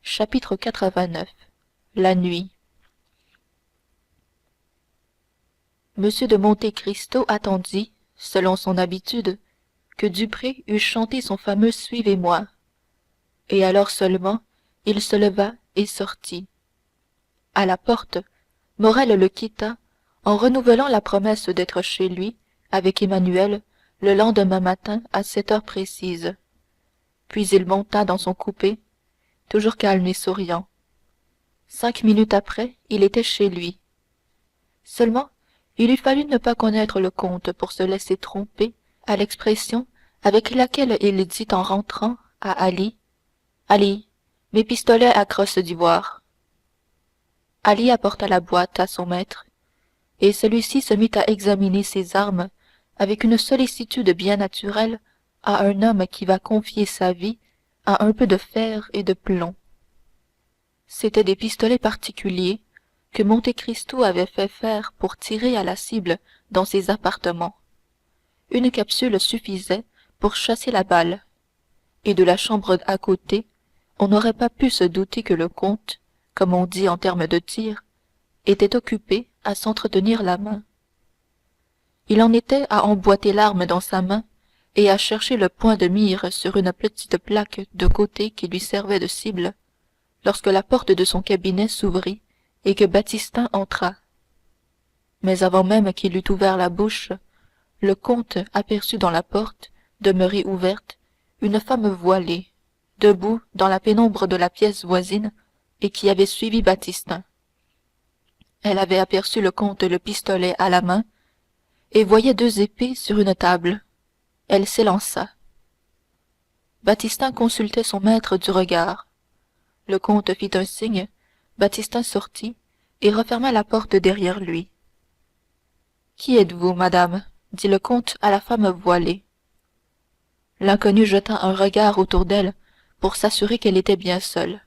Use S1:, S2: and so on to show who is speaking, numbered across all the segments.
S1: Chapitre 89. La nuit. M. de Monte Cristo attendit, selon son habitude, que Duprez eût chanté son fameux Suivez-moi, et alors seulement il se leva et sortit. À la porte, Morrel le quitta en renouvelant la promesse d'être chez lui avec Emmanuel le lendemain matin à 7 heures précises. Puis il monta dans son coupé, toujours calme et souriant. 5 minutes après, il était chez lui. Seulement, il eût fallu ne pas connaître le comte pour se laisser tromper à l'expression avec laquelle il dit en rentrant à Ali: Ali, mes pistolets à crosse d'ivoire. Ali apporta la boîte à son maître, et celui-ci se mit à examiner ses armes avec une sollicitude bien naturelle à un homme qui va confier sa vie à un peu de fer et de plomb. C'étaient des pistolets particuliers que Monte Cristo avait fait faire pour tirer à la cible dans ses appartements. Une capsule suffisait pour chasser la balle, et de la chambre à côté, on n'aurait pas pu se douter que le comte, comme on dit en termes de tir, était occupé à s'entretenir la main. Il en était à emboîter l'arme dans sa main et à chercher le point de mire sur une petite plaque de côté qui lui servait de cible, lorsque la porte de son cabinet s'ouvrit et que Baptistin entra. Mais avant même qu'il eût ouvert la bouche, le comte aperçut dans la porte, demeurée ouverte, une femme voilée, debout dans la pénombre de la pièce voisine et qui avait suivi Baptistin. Elle avait aperçu le comte le pistolet à la main et voyait deux épées sur une table. Elle s'élança. Baptistin consultait son maître du regard. Le comte fit un signe, Baptistin sortit et referma la porte derrière lui. Qui êtes-vous, madame? Dit le comte à la femme voilée. L'inconnue jeta un regard autour d'elle pour s'assurer qu'elle était bien seule.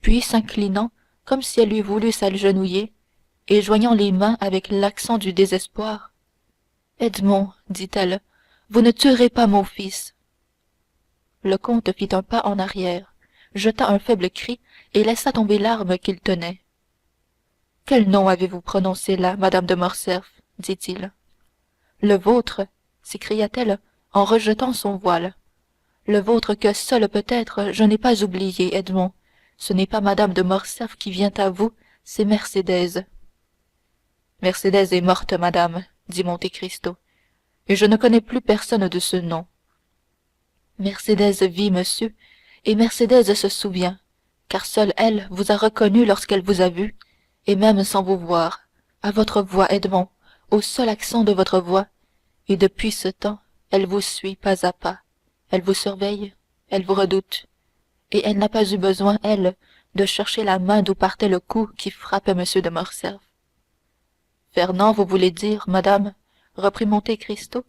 S1: Puis, s'inclinant comme si elle eût voulu s'agenouiller, et joignant les mains avec l'accent du désespoir: Edmond, dit-elle, vous ne tuerez pas mon fils. Le comte fit un pas en arrière, jeta un faible cri et laissa tomber l'arme qu'il tenait. Quel nom avez-vous prononcé là, madame de Morcerf? dit-il. Le vôtre, s'écria-t-elle en rejetant son voile. Le vôtre que seul peut-être je n'ai pas oublié, Edmond. Ce n'est pas madame de Morcerf qui vient à vous, c'est Mercédès. Mercédès est morte, madame, dit Monte Cristo, et je ne connais plus personne de ce nom. Mercédès vit, monsieur, et Mercédès se souvient, car seule elle vous a reconnu lorsqu'elle vous a vu, et même sans vous voir, à votre voix, Edmond, au seul accent de votre voix, et depuis ce temps, elle vous suit pas à pas, elle vous surveille, elle vous redoute, et elle n'a pas eu besoin, elle, de chercher la main d'où partait le coup qui frappait M. de Morcerf. Fernand, vous voulez dire, madame, reprit Monte Cristo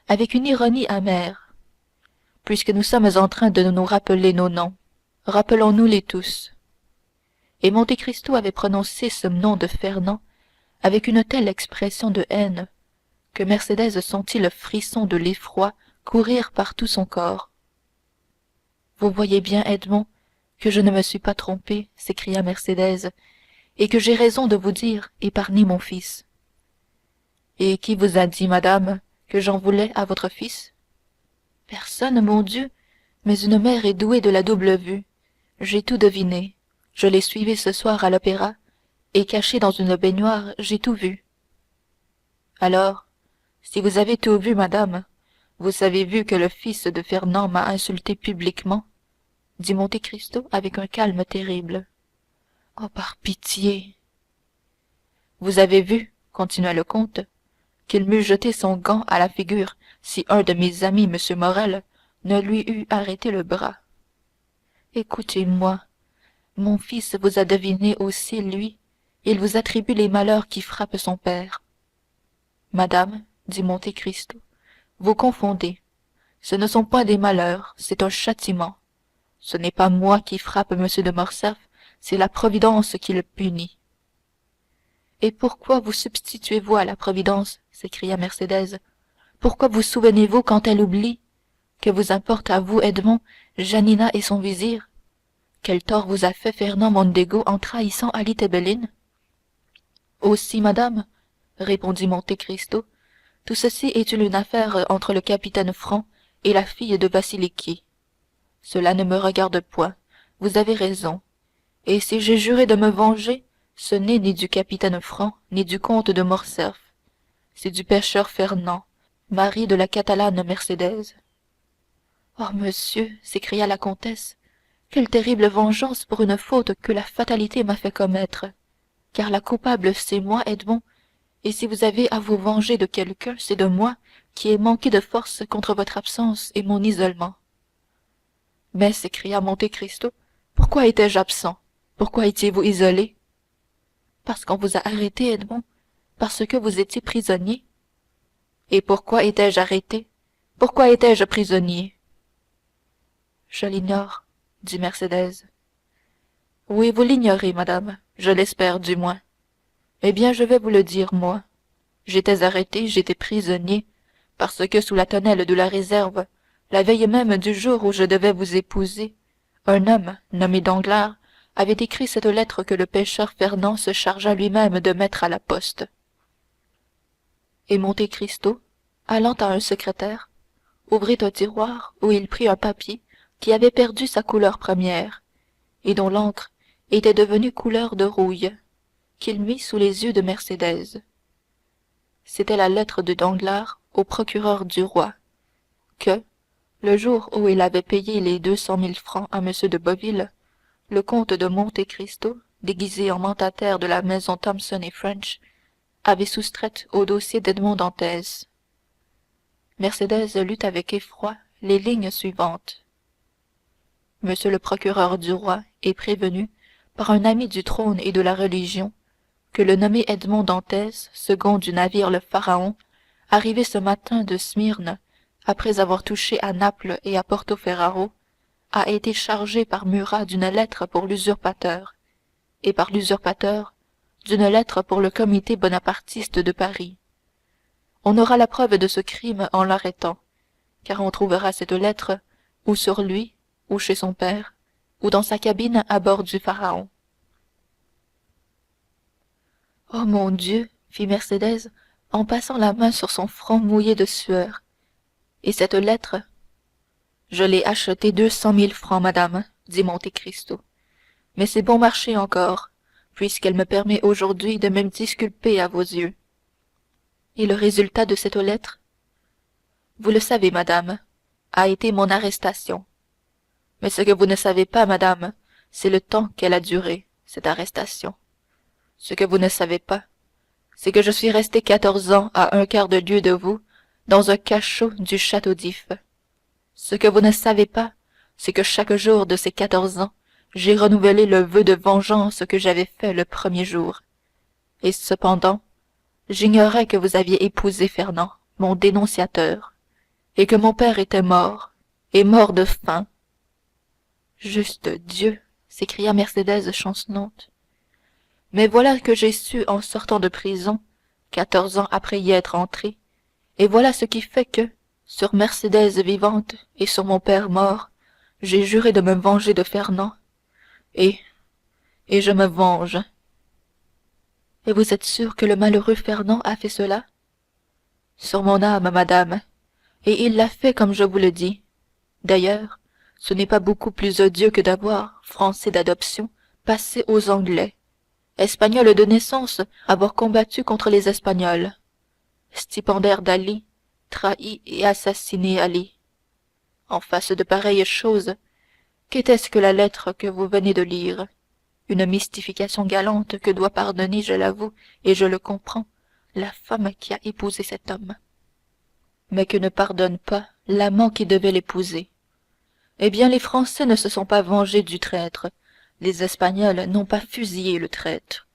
S1: avec une ironie amère, puisque nous sommes en train de nous rappeler nos noms, rappelons-nous-les tous. Et Monte Cristo avait prononcé ce nom de Fernand avec une telle expression de haine que Mercédès sentit le frisson de l'effroi courir par tout son corps. Vous voyez bien, Edmond, que je ne me suis pas trompée, s'écria Mercédès, et que j'ai raison de vous dire épargnez mon fils. Et qui vous a dit, madame, que j'en voulais à votre fils? Personne, mon Dieu, mais une mère est douée de la double vue. J'ai tout deviné. Je l'ai suivi ce soir à l'opéra, et caché dans une baignoire, j'ai tout vu. Alors, si vous avez tout vu, madame, vous avez vu que le fils de Fernand m'a insulté publiquement, dit Monte Cristo avec un calme terrible. Oh, par pitié! Vous avez vu, continua le comte, qu'il m'eût jeté son gant à la figure si un de mes amis, M. Morrel, ne lui eût arrêté le bras. Écoutez-moi, mon fils vous a deviné aussi, lui, il vous attribue les malheurs qui frappent son père. Madame, dit Monte Cristo, vous confondez. Ce ne sont point des malheurs, c'est un châtiment. Ce n'est pas moi qui frappe M. de Morcerf, c'est la Providence qui le punit. Et pourquoi vous substituez-vous à la Providence? S'écria Mercédès. Pourquoi vous souvenez-vous quand elle oublie? Que vous importe à vous, Edmond, Janina et son vizir? Quel tort vous a fait Fernand Mondego en trahissant Ali Tebelin? Aussi, madame, répondit Monte Cristo, tout ceci est une affaire entre le capitaine Franc et la fille de Vasiliki. Cela ne me regarde point, vous avez raison, et si j'ai juré de me venger, ce n'est ni du capitaine Franc, ni du comte de Morcerf, c'est du pêcheur Fernand, mari de la catalane Mercédès. Oh, monsieur, s'écria la comtesse, quelle terrible vengeance pour une faute que la fatalité m'a fait commettre, car la coupable c'est moi, Edmond, et si vous avez à vous venger de quelqu'un, c'est de moi, qui ai manqué de force contre votre absence et mon isolement. Mais, s'écria Monte Cristo, pourquoi étais-je absent? Pourquoi étiez-vous isolé? Parce qu'on vous a arrêté, Edmond, parce que vous étiez prisonnier. Et pourquoi étais-je arrêté? Pourquoi étais-je prisonnier? Je l'ignore, dit Mercédès. Oui, vous l'ignorez, madame, je l'espère du moins. Eh bien, je vais vous le dire, moi. J'étais arrêté, j'étais prisonnier, parce que sous la tonnelle de la réserve, la veille même du jour où je devais vous épouser, un homme, nommé Danglars, avait écrit cette lettre que le pêcheur Fernand se chargea lui-même de mettre à la poste. Et Monte Cristo, allant à un secrétaire, ouvrit un tiroir où il prit un papier qui avait perdu sa couleur première, et dont l'encre était devenue couleur de rouille, qu'il mit sous les yeux de Mercédès. C'était la lettre de Danglars au procureur du roi, que, le jour où il avait payé les 200 000 francs à M de Boville, le comte de Monte Cristo, déguisé en mandataire de la maison Thomson et French, avait soustraite au dossier d'Edmond Dantès. Mercédès lut avec effroi les lignes suivantes. Monsieur le procureur du roi est prévenu, par un ami du trône et de la religion, que le nommé Edmond Dantès, second du navire le Pharaon, arrivé ce matin de Smyrne, après avoir touché à Naples et à Porto-Ferrajo, a été chargé par Murat d'une lettre pour l'usurpateur, et par l'usurpateur d'une lettre pour le comité bonapartiste de Paris. On aura la preuve de ce crime en l'arrêtant, car on trouvera cette lettre ou sur lui, ou chez son père, ou dans sa cabine à bord du Pharaon. Oh mon Dieu, fit Mercédès en passant la main sur son front mouillé de sueur. Et cette lettre? Je l'ai achetée 200 000 francs, madame, dit Monte Cristo. Mais c'est bon marché encore, puisqu'elle me permet aujourd'hui de me disculper à vos yeux. Et le résultat de cette lettre? Vous le savez, madame, a été mon arrestation. Mais ce que vous ne savez pas, madame, c'est le temps qu'elle a duré, cette arrestation. Ce que vous ne savez pas, c'est que je suis resté 14 ans à un quart de lieue de vous, dans un cachot du château d'If. Ce que vous ne savez pas, c'est que chaque jour de ces 14 ans, j'ai renouvelé le vœu de vengeance que j'avais fait le premier jour. Et cependant, j'ignorais que vous aviez épousé Fernand, mon dénonciateur, et que mon père était mort, et mort de faim. Juste Dieu, s'écria Mercédès chancelante. Mais voilà que j'ai su en sortant de prison, 14 ans après y être entré, et voilà ce qui fait que, sur Mercédès vivante et sur mon père mort, j'ai juré de me venger de Fernand, et je me venge. Et vous êtes sûre que le malheureux Fernand a fait cela? Sur mon âme, madame, et il l'a fait comme je vous le dis. D'ailleurs, ce n'est pas beaucoup plus odieux que d'avoir, français d'adoption, passé aux Anglais, espagnol de naissance, avoir combattu contre les Espagnols, stipendiaire d'Ali, trahi et assassiné Ali. En face de pareilles choses, qu'était-ce que la lettre que vous venez de lire? Une mystification galante que doit pardonner, je l'avoue, et je le comprends, la femme qui a épousé cet homme, mais que ne pardonne pas l'amant qui devait l'épouser. Eh bien, les Français ne se sont pas vengés du traître, les Espagnols n'ont pas fusillé le traître.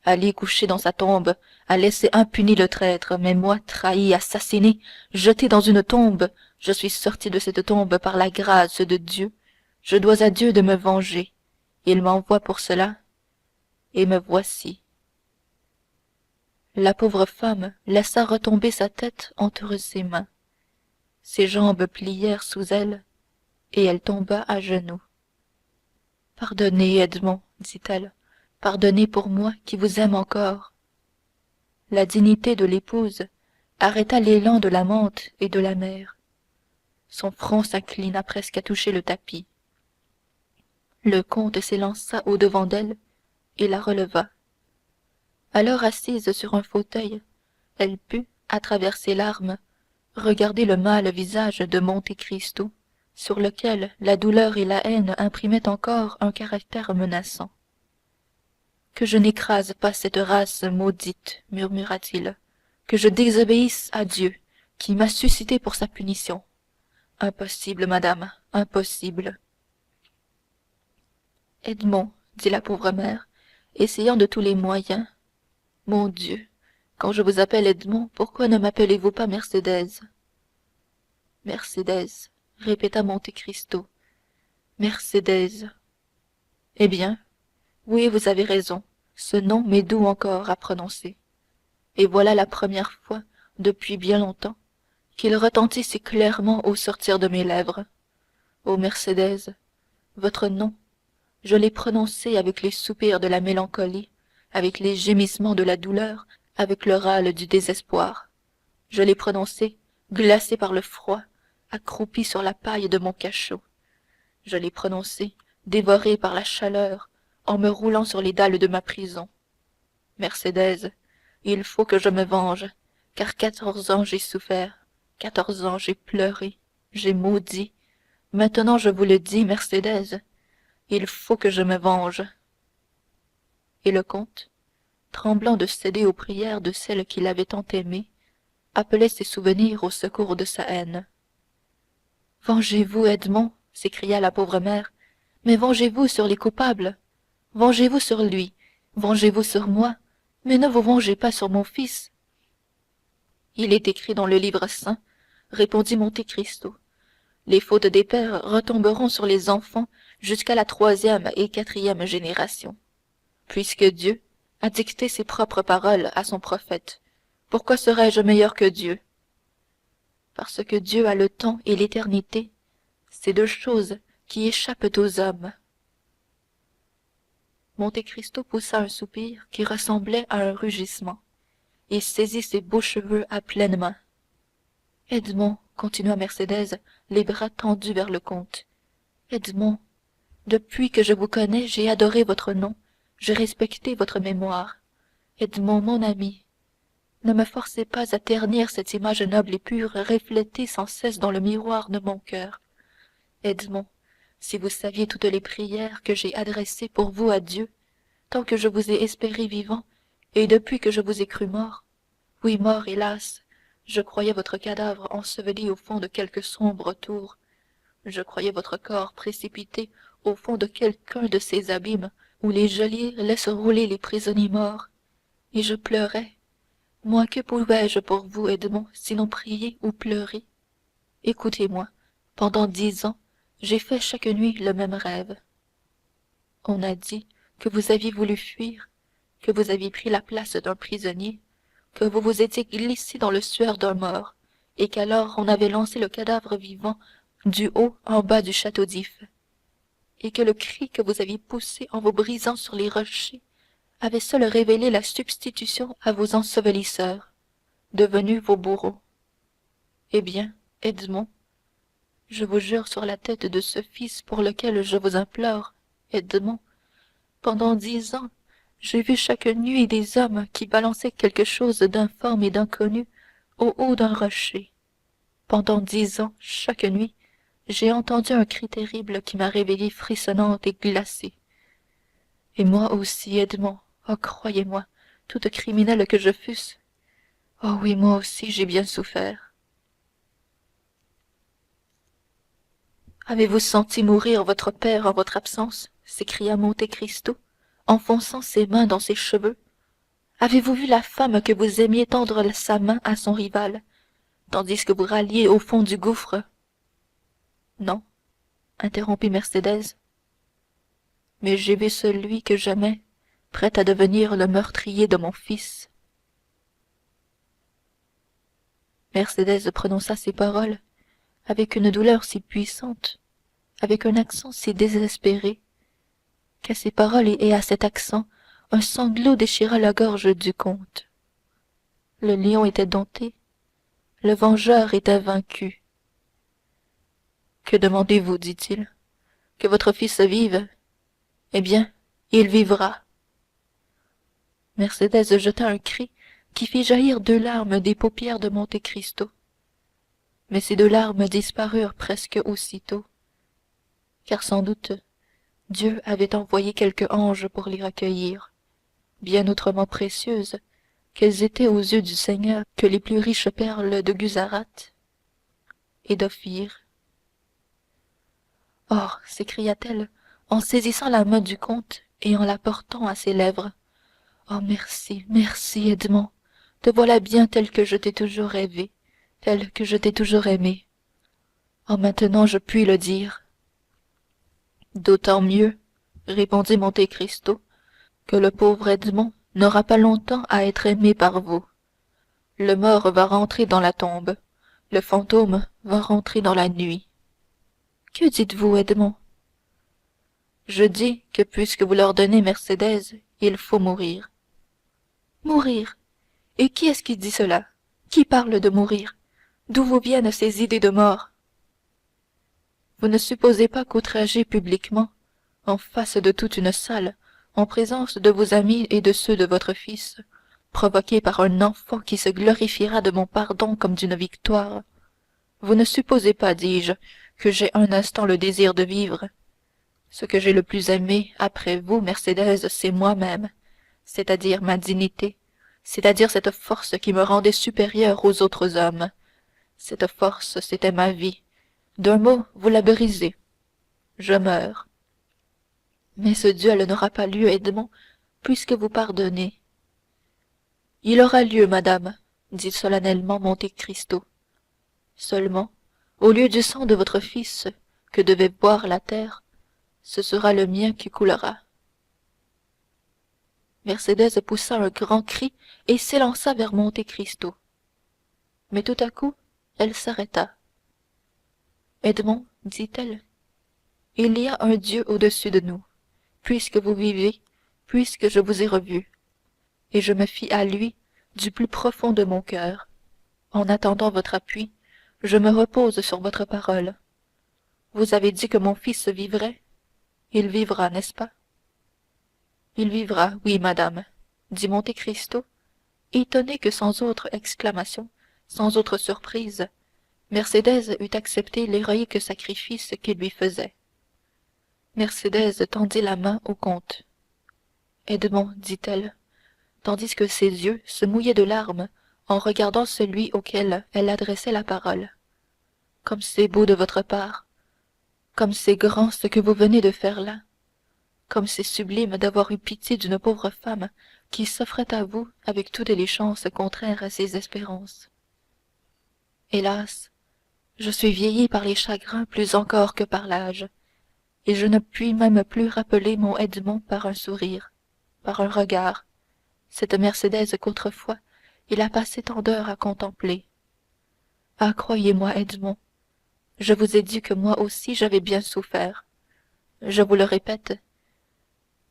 S1: Ali, couché dans sa tombe, a laissé impuni le traître, mais moi, trahi, assassiné, jeté dans une tombe, je suis sorti de cette tombe par la grâce de Dieu. Je dois à Dieu de me venger. Il m'envoie pour cela, et me voici. La pauvre femme laissa retomber sa tête entre ses mains. Ses jambes plièrent sous elle, et elle tomba à genoux. Pardonnez, Edmond, dit-elle, pardonnez pour moi qui vous aime encore. La dignité de l'épouse arrêta l'élan de l'amante et de la mère. Son front s'inclina presque à toucher le tapis. Le comte s'élança au-devant d'elle et la releva. Alors assise sur un fauteuil, elle put, à travers ses larmes, regarder le mâle visage de Monte Cristo, sur lequel la douleur et la haine imprimaient encore un caractère menaçant. Que je n'écrase pas cette race maudite, murmura-t-il, que je désobéisse à Dieu, qui m'a suscité pour sa punition. Impossible, madame, impossible. Edmond, dit la pauvre mère, essayant de tous les moyens. Mon Dieu, quand je vous appelle Edmond, pourquoi ne m'appelez-vous pas Mercédès? Mercédès, répéta Monte Cristo. Mercédès. Eh bien, oui, vous avez raison, ce nom m'est doux encore à prononcer. Et voilà la première fois, depuis bien longtemps, qu'il retentit si clairement au sortir de mes lèvres. Ô Mercédès, votre nom, je l'ai prononcé avec les soupirs de la mélancolie, avec les gémissements de la douleur, avec le râle du désespoir. Je l'ai prononcé, glacé par le froid, accroupi sur la paille de mon cachot. Je l'ai prononcé, dévoré par la chaleur, en me roulant sur les dalles de ma prison. Mercédès, il faut que je me venge, car 14 ans j'ai souffert, 14 ans j'ai pleuré, j'ai maudit. Maintenant je vous le dis, Mercédès, il faut que je me venge. Et le comte, tremblant de céder aux prières de celle qu'il avait tant aimée, appelait ses souvenirs au secours de sa haine. Vengez-vous, Edmond, s'écria la pauvre mère, mais vengez-vous sur les coupables. Vengez-vous sur lui, vengez-vous sur moi, mais ne vous vengez pas sur mon fils. Il est écrit dans le livre saint, répondit Monte Cristo. Les fautes des pères retomberont sur les enfants jusqu'à la 3e et 4e génération. Puisque Dieu a dicté ses propres paroles à son prophète, pourquoi serais-je meilleur que Dieu? Parce que Dieu a le temps et l'éternité, ces deux choses qui échappent aux hommes. Monte Cristo poussa un soupir qui ressemblait à un rugissement, et saisit ses beaux cheveux à pleines mains. Edmond, continua Mercédès, les bras tendus vers le comte. Edmond, depuis que je vous connais, j'ai adoré votre nom, j'ai respecté votre mémoire. Edmond, mon ami, ne me forcez pas à ternir cette image noble et pure reflétée sans cesse dans le miroir de mon cœur. Edmond, si vous saviez toutes les prières que j'ai adressées pour vous à Dieu, tant que je vous ai espéré vivant, et depuis que je vous ai cru mort, oui, mort, hélas, je croyais votre cadavre enseveli au fond de quelque sombre tour, je croyais votre corps précipité au fond de quelqu'un de ces abîmes où les geôliers laissent rouler les prisonniers morts, et je pleurais. Moi, que pouvais-je pour vous, Edmond, sinon prier ou pleurer? Écoutez-moi, pendant 10 ans, j'ai fait chaque nuit le même rêve. On a dit que vous aviez voulu fuir, que vous aviez pris la place d'un prisonnier, que vous vous étiez glissé dans le suaire d'un mort, et qu'alors on avait lancé le cadavre vivant du haut en bas du château d'If, et que le cri que vous aviez poussé en vous brisant sur les rochers avait seul révélé la substitution à vos ensevelisseurs, devenus vos bourreaux. Eh bien, Edmond, je vous jure sur la tête de ce fils pour lequel je vous implore, Edmond, pendant 10 ans, j'ai vu chaque nuit des hommes qui balançaient quelque chose d'informe et d'inconnu au haut d'un rocher. Pendant 10 ans, chaque nuit, j'ai entendu un cri terrible qui m'a réveillée frissonnante et glacée. Et moi aussi, Edmond, oh croyez-moi, toute criminelle que je fusse, oh oui, moi aussi j'ai bien souffert. Avez-vous senti mourir votre père en votre absence? S'écria Monte Cristo, enfonçant ses mains dans ses cheveux. Avez-vous vu la femme que vous aimiez tendre sa main à son rival, tandis que vous râliez au fond du gouffre? Non, interrompit Mercédès, mais j'ai vu celui que j'aimais, prêt à devenir le meurtrier de mon fils. Mercédès prononça ces paroles avec une douleur si puissante, avec un accent si désespéré, qu'à ces paroles et à cet accent un sanglot déchira la gorge du comte. Le lion était dompté, le vengeur était vaincu. Que demandez-vous, dit-il? Que votre fils vive? Eh bien, il vivra. Mercédès jeta un cri qui fit jaillir 2 larmes des paupières de Monte Cristo. Mais ces 2 larmes disparurent presque aussitôt, car sans doute Dieu avait envoyé quelque ange pour les recueillir, bien autrement précieuses qu'elles étaient aux yeux du Seigneur que les plus riches perles de Gusarate et d'Ophir. Or, s'écria-t-elle en saisissant la main du comte et en la portant à ses lèvres, oh merci, merci, Edmond, te voilà bien tel que je t'ai toujours rêvé, tel que je t'ai toujours aimé. Oh maintenant je puis le dire. D'autant mieux, répondit Monte Cristo, que le pauvre Edmond n'aura pas longtemps à être aimé par vous. Le mort va rentrer dans la tombe, le fantôme va rentrer dans la nuit. Que dites-vous, Edmond? Je dis que puisque vous l'ordonnez, Mercédès, il faut mourir. Mourir? Et qui est-ce qui dit cela? Qui parle de mourir? D'où vous viennent ces idées de mort? Vous ne supposez pas qu'outragé publiquement, en face de toute une salle, en présence de vos amis et de ceux de votre fils, provoqué par un enfant qui se glorifiera de mon pardon comme d'une victoire, vous ne supposez pas, dis-je, que j'ai un instant le désir de vivre? Ce que j'ai le plus aimé après vous, Mercédès, c'est moi-même, c'est-à-dire ma dignité, c'est-à-dire cette force qui me rendait supérieur aux autres hommes. Cette force, c'était ma vie. D'un mot, vous la brisez. Je meurs. Mais ce duel n'aura pas lieu, Edmond, puisque vous pardonnez. Il aura lieu, madame, dit solennellement Monte Cristo. Seulement, au lieu du sang de votre fils que devait boire la terre, ce sera le mien qui coulera. Mercédès poussa un grand cri et s'élança vers Monte Cristo. Mais tout à coup, elle s'arrêta. Edmond, dit-elle, il y a un Dieu au-dessus de nous, puisque vous vivez, puisque je vous ai revu, et je me fie à lui du plus profond de mon cœur. En attendant votre appui, je me repose sur votre parole. Vous avez dit que mon fils vivrait. Il vivra, n'est-ce pas? Il vivra, oui, madame, dit Monte Cristo, étonné que sans autre exclamation, sans autre surprise, Mercédès eût accepté l'héroïque sacrifice qu'il lui faisait. Mercédès tendit la main au comte. Edmond, dit-elle, tandis que ses yeux se mouillaient de larmes en regardant celui auquel elle adressait la parole. Comme c'est beau de votre part, comme c'est grand ce que vous venez de faire là, comme c'est sublime d'avoir eu pitié d'une pauvre femme qui s'offrait à vous avec toutes les chances contraires à ses espérances. Hélas, je suis vieilli par les chagrins plus encore que par l'âge, et je ne puis même plus rappeler mon Edmond par un sourire, par un regard, cette Mercédès qu'autrefois il a passé tant d'heures à contempler. Ah, croyez-moi, Edmond, je vous ai dit que moi aussi j'avais bien souffert. Je vous le répète,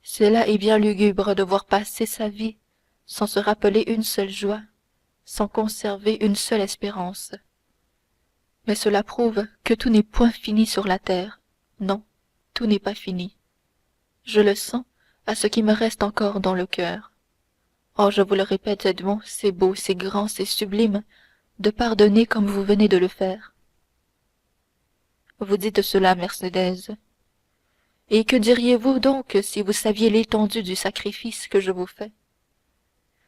S1: cela est bien lugubre de voir passer sa vie sans se rappeler une seule joie, sans conserver une seule espérance. Mais cela prouve que tout n'est point fini sur la terre. Non, tout n'est pas fini. Je le sens à ce qui me reste encore dans le cœur. Oh, je vous le répète, Edmond, c'est beau, c'est grand, c'est sublime de pardonner comme vous venez de le faire. Vous dites cela, Mercédès. Et que diriez-vous donc si vous saviez l'étendue du sacrifice que je vous fais?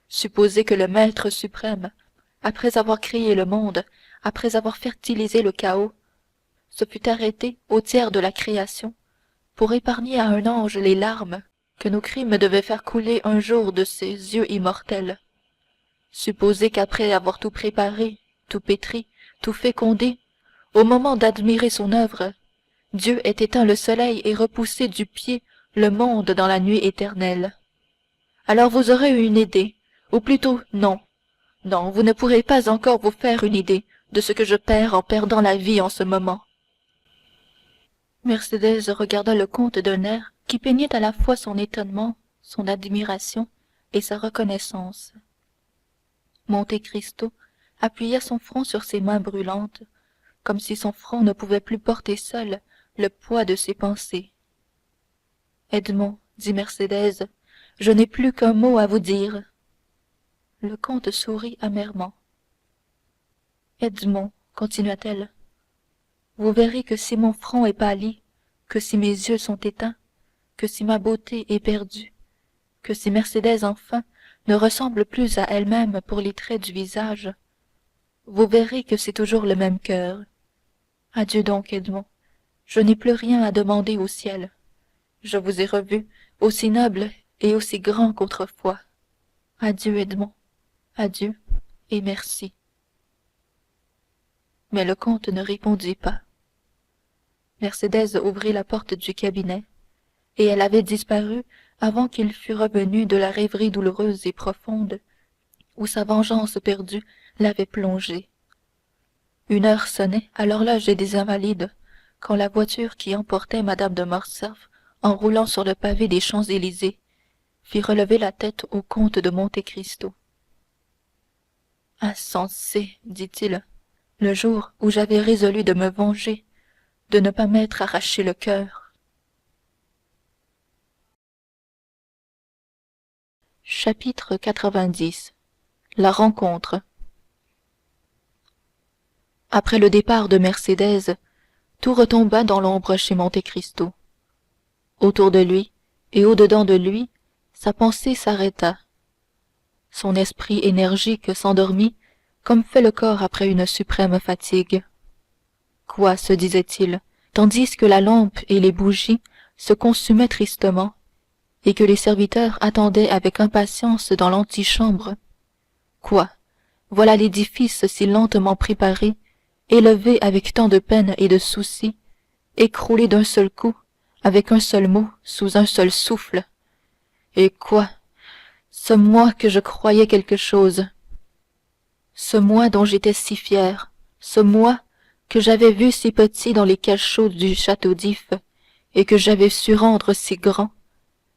S1: Supposez que le Maître suprême, après avoir créé le monde, après avoir fertilisé le chaos, se fût arrêté au tiers de la création pour épargner à un ange les larmes que nos crimes devaient faire couler un jour de ses yeux immortels. Supposez qu'après avoir tout préparé, tout pétri, tout fécondé, au moment d'admirer son œuvre, Dieu ait éteint le soleil et repoussé du pied le monde dans la nuit éternelle. Alors vous aurez une idée, ou plutôt non, non, vous ne pourrez pas encore vous faire une idée de ce que je perds en perdant la vie en ce moment. Mercédès regarda le comte d'un air qui peignait à la fois son étonnement, son admiration et sa reconnaissance. Monte Cristo appuya son front sur ses mains brûlantes, comme si son front ne pouvait plus porter seul le poids de ses pensées. Edmond, dit Mercédès, je n'ai plus qu'un mot à vous dire. Le comte sourit amèrement. Edmond, continua-t-elle, vous verrez que si mon front est pâli, que si mes yeux sont éteints, que si ma beauté est perdue, que si Mercédès enfin ne ressemble plus à elle-même pour les traits du visage, vous verrez que c'est toujours le même cœur. Adieu donc, Edmond, je n'ai plus rien à demander au ciel. Je vous ai revu aussi noble et aussi grand qu'autrefois. Adieu, Edmond, adieu et merci. Mais le comte ne répondit pas. Mercédès ouvrit la porte du cabinet, et elle avait disparu avant qu'il fût revenu de la rêverie douloureuse et profonde où sa vengeance perdue l'avait plongé. 1 heure sonnait à l'horloge des Invalides quand la voiture qui emportait mme de Morcerf en roulant sur le pavé des Champs-Élysées fit relever la tête au comte de Monte Cristo. Insensé, dit-il, le jour où j'avais résolu de me venger, de ne pas m'être arraché le cœur. Chapitre 90. La rencontre. Après le départ de Mercédès, tout retomba dans l'ombre chez Monte Cristo. Autour de lui et au-dedans de lui, sa pensée s'arrêta. Son esprit énergique s'endormit comme fait le corps après une suprême fatigue. Quoi, se disait-il, tandis que la lampe et les bougies se consumaient tristement et que les serviteurs attendaient avec impatience dans l'antichambre. Quoi, voilà l'édifice si lentement préparé, élevé avec tant de peine et de soucis, écroulé d'un seul coup, avec un seul mot, sous un seul souffle. Et quoi, ce moi que je croyais quelque chose, ce moi dont j'étais si fier, ce moi que j'avais vu si petit dans les cachots du château d'If et que j'avais su rendre si grand,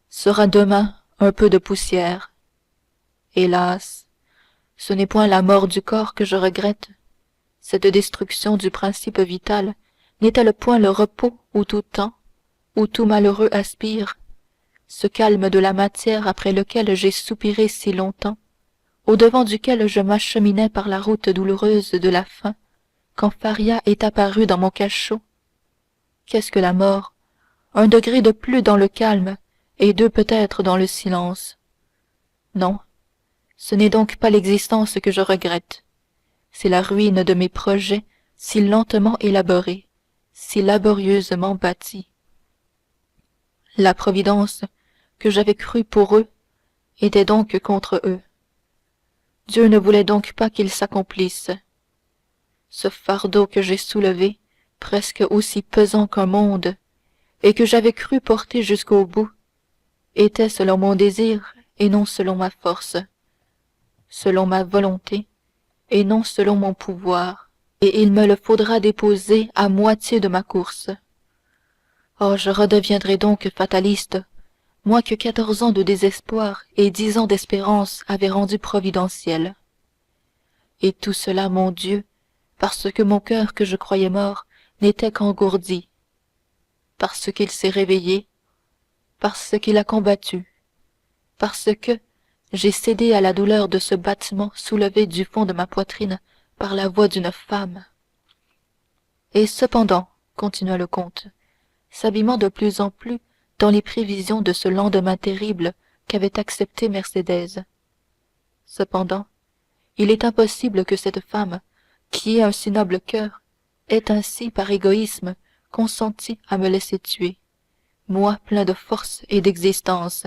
S1: sera demain un peu de poussière. Hélas, ce n'est point la mort du corps que je regrette. Cette destruction du principe vital n'est-elle point le repos où tout tend, où tout malheureux aspire, ce calme de la matière après lequel j'ai soupiré si longtemps, au-devant duquel je m'acheminais par la route douloureuse de la faim, quand Faria est apparu dans mon cachot? Qu'est-ce que la mort? 1 degré de plus dans le calme, et 2 peut-être dans le silence. Non, ce n'est donc pas l'existence que je regrette, c'est la ruine de mes projets si lentement élaborés, si laborieusement bâtis. La providence que j'avais crue pour eux était donc contre eux. Dieu ne voulait donc pas qu'il s'accomplisse. Ce fardeau que j'ai soulevé, presque aussi pesant qu'un monde, et que j'avais cru porter jusqu'au bout, était selon mon désir et non selon ma force, selon ma volonté et non selon mon pouvoir, et il me le faudra déposer à moitié de ma course. Oh, je redeviendrai donc fataliste, moi que 14 ans de désespoir et 10 ans d'espérance avaient rendu providentiel. Et tout cela, mon Dieu, parce que mon cœur que je croyais mort n'était qu'engourdi, parce qu'il s'est réveillé, parce qu'il a combattu, parce que j'ai cédé à la douleur de ce battement soulevé du fond de ma poitrine par la voix d'une femme. Et cependant, continua le comte, s'abîmant de plus en plus dans les prévisions de ce lendemain terrible qu'avait accepté Mercédès. Cependant, il est impossible que cette femme, qui a un si noble cœur, ait ainsi, par égoïsme, consenti à me laisser tuer, moi plein de force et d'existence.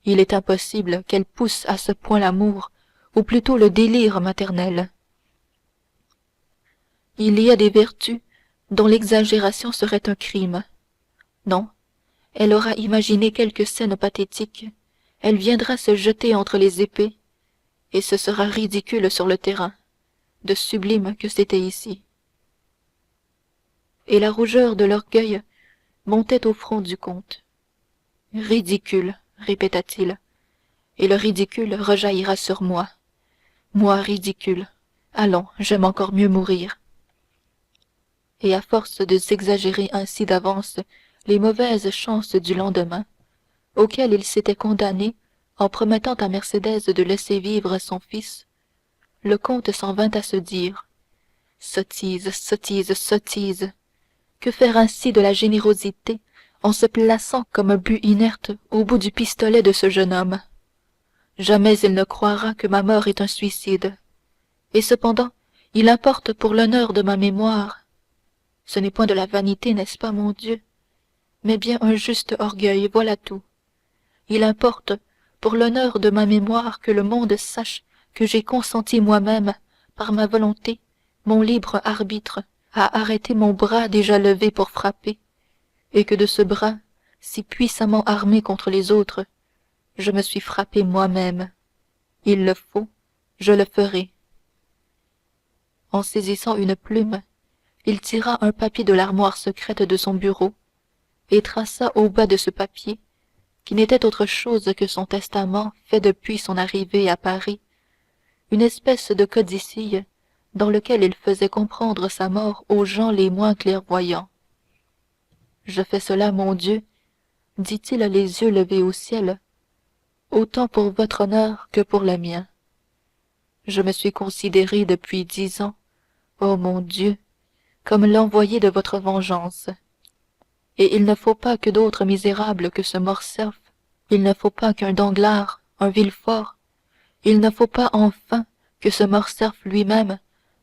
S1: Il est impossible qu'elle pousse à ce point l'amour, ou plutôt le délire maternel. Il y a des vertus dont l'exagération serait un crime. Non, elle aura imaginé quelque scène pathétique, elle viendra se jeter entre les épées, et ce sera ridicule sur le terrain, de sublime que c'était ici. Et la rougeur de l'orgueil montait au front du comte. Ridicule, répéta-t-il, et le ridicule rejaillira sur moi. Moi ridicule. Allons, j'aime encore mieux mourir. Et à force de s'exagérer ainsi d'avance les mauvaises chances du lendemain, auxquelles il s'était condamné en promettant à Mercédès de laisser vivre son fils, le comte s'en vint à se dire: sottise, sottise, sottise! Que faire ainsi de la générosité en se plaçant comme un but inerte au bout du pistolet de ce jeune homme? Jamais il ne croira que ma mort est un suicide. Et cependant, il importe pour l'honneur de ma mémoire. Ce n'est point de la vanité, n'est-ce pas, mon Dieu, mais bien un juste orgueil, voilà tout. Il importe pour l'honneur de ma mémoire que le monde sache que j'ai consenti moi-même, par ma volonté, mon libre arbitre, à arrêter mon bras déjà levé pour frapper, et que de ce bras, si puissamment armé contre les autres, je me suis frappé moi-même. Il le faut, je le ferai. En saisissant une plume, il tira un papier de l'armoire secrète de son bureau et traça au bas de ce papier, qui n'était autre chose que son testament fait depuis son arrivée à Paris, une espèce de codicille dans lequel il faisait comprendre sa mort aux gens les moins clairvoyants. Je fais cela, mon Dieu, dit-il les yeux levés au ciel, autant pour votre honneur que pour le mien. Je me suis considéré depuis 10 ans, ô mon Dieu, comme l'envoyé de votre vengeance. Et il ne faut pas que d'autres misérables que ce Morcerf, il ne faut pas qu'un Danglars, un Villefort, il ne faut pas enfin que ce Morcerf lui-même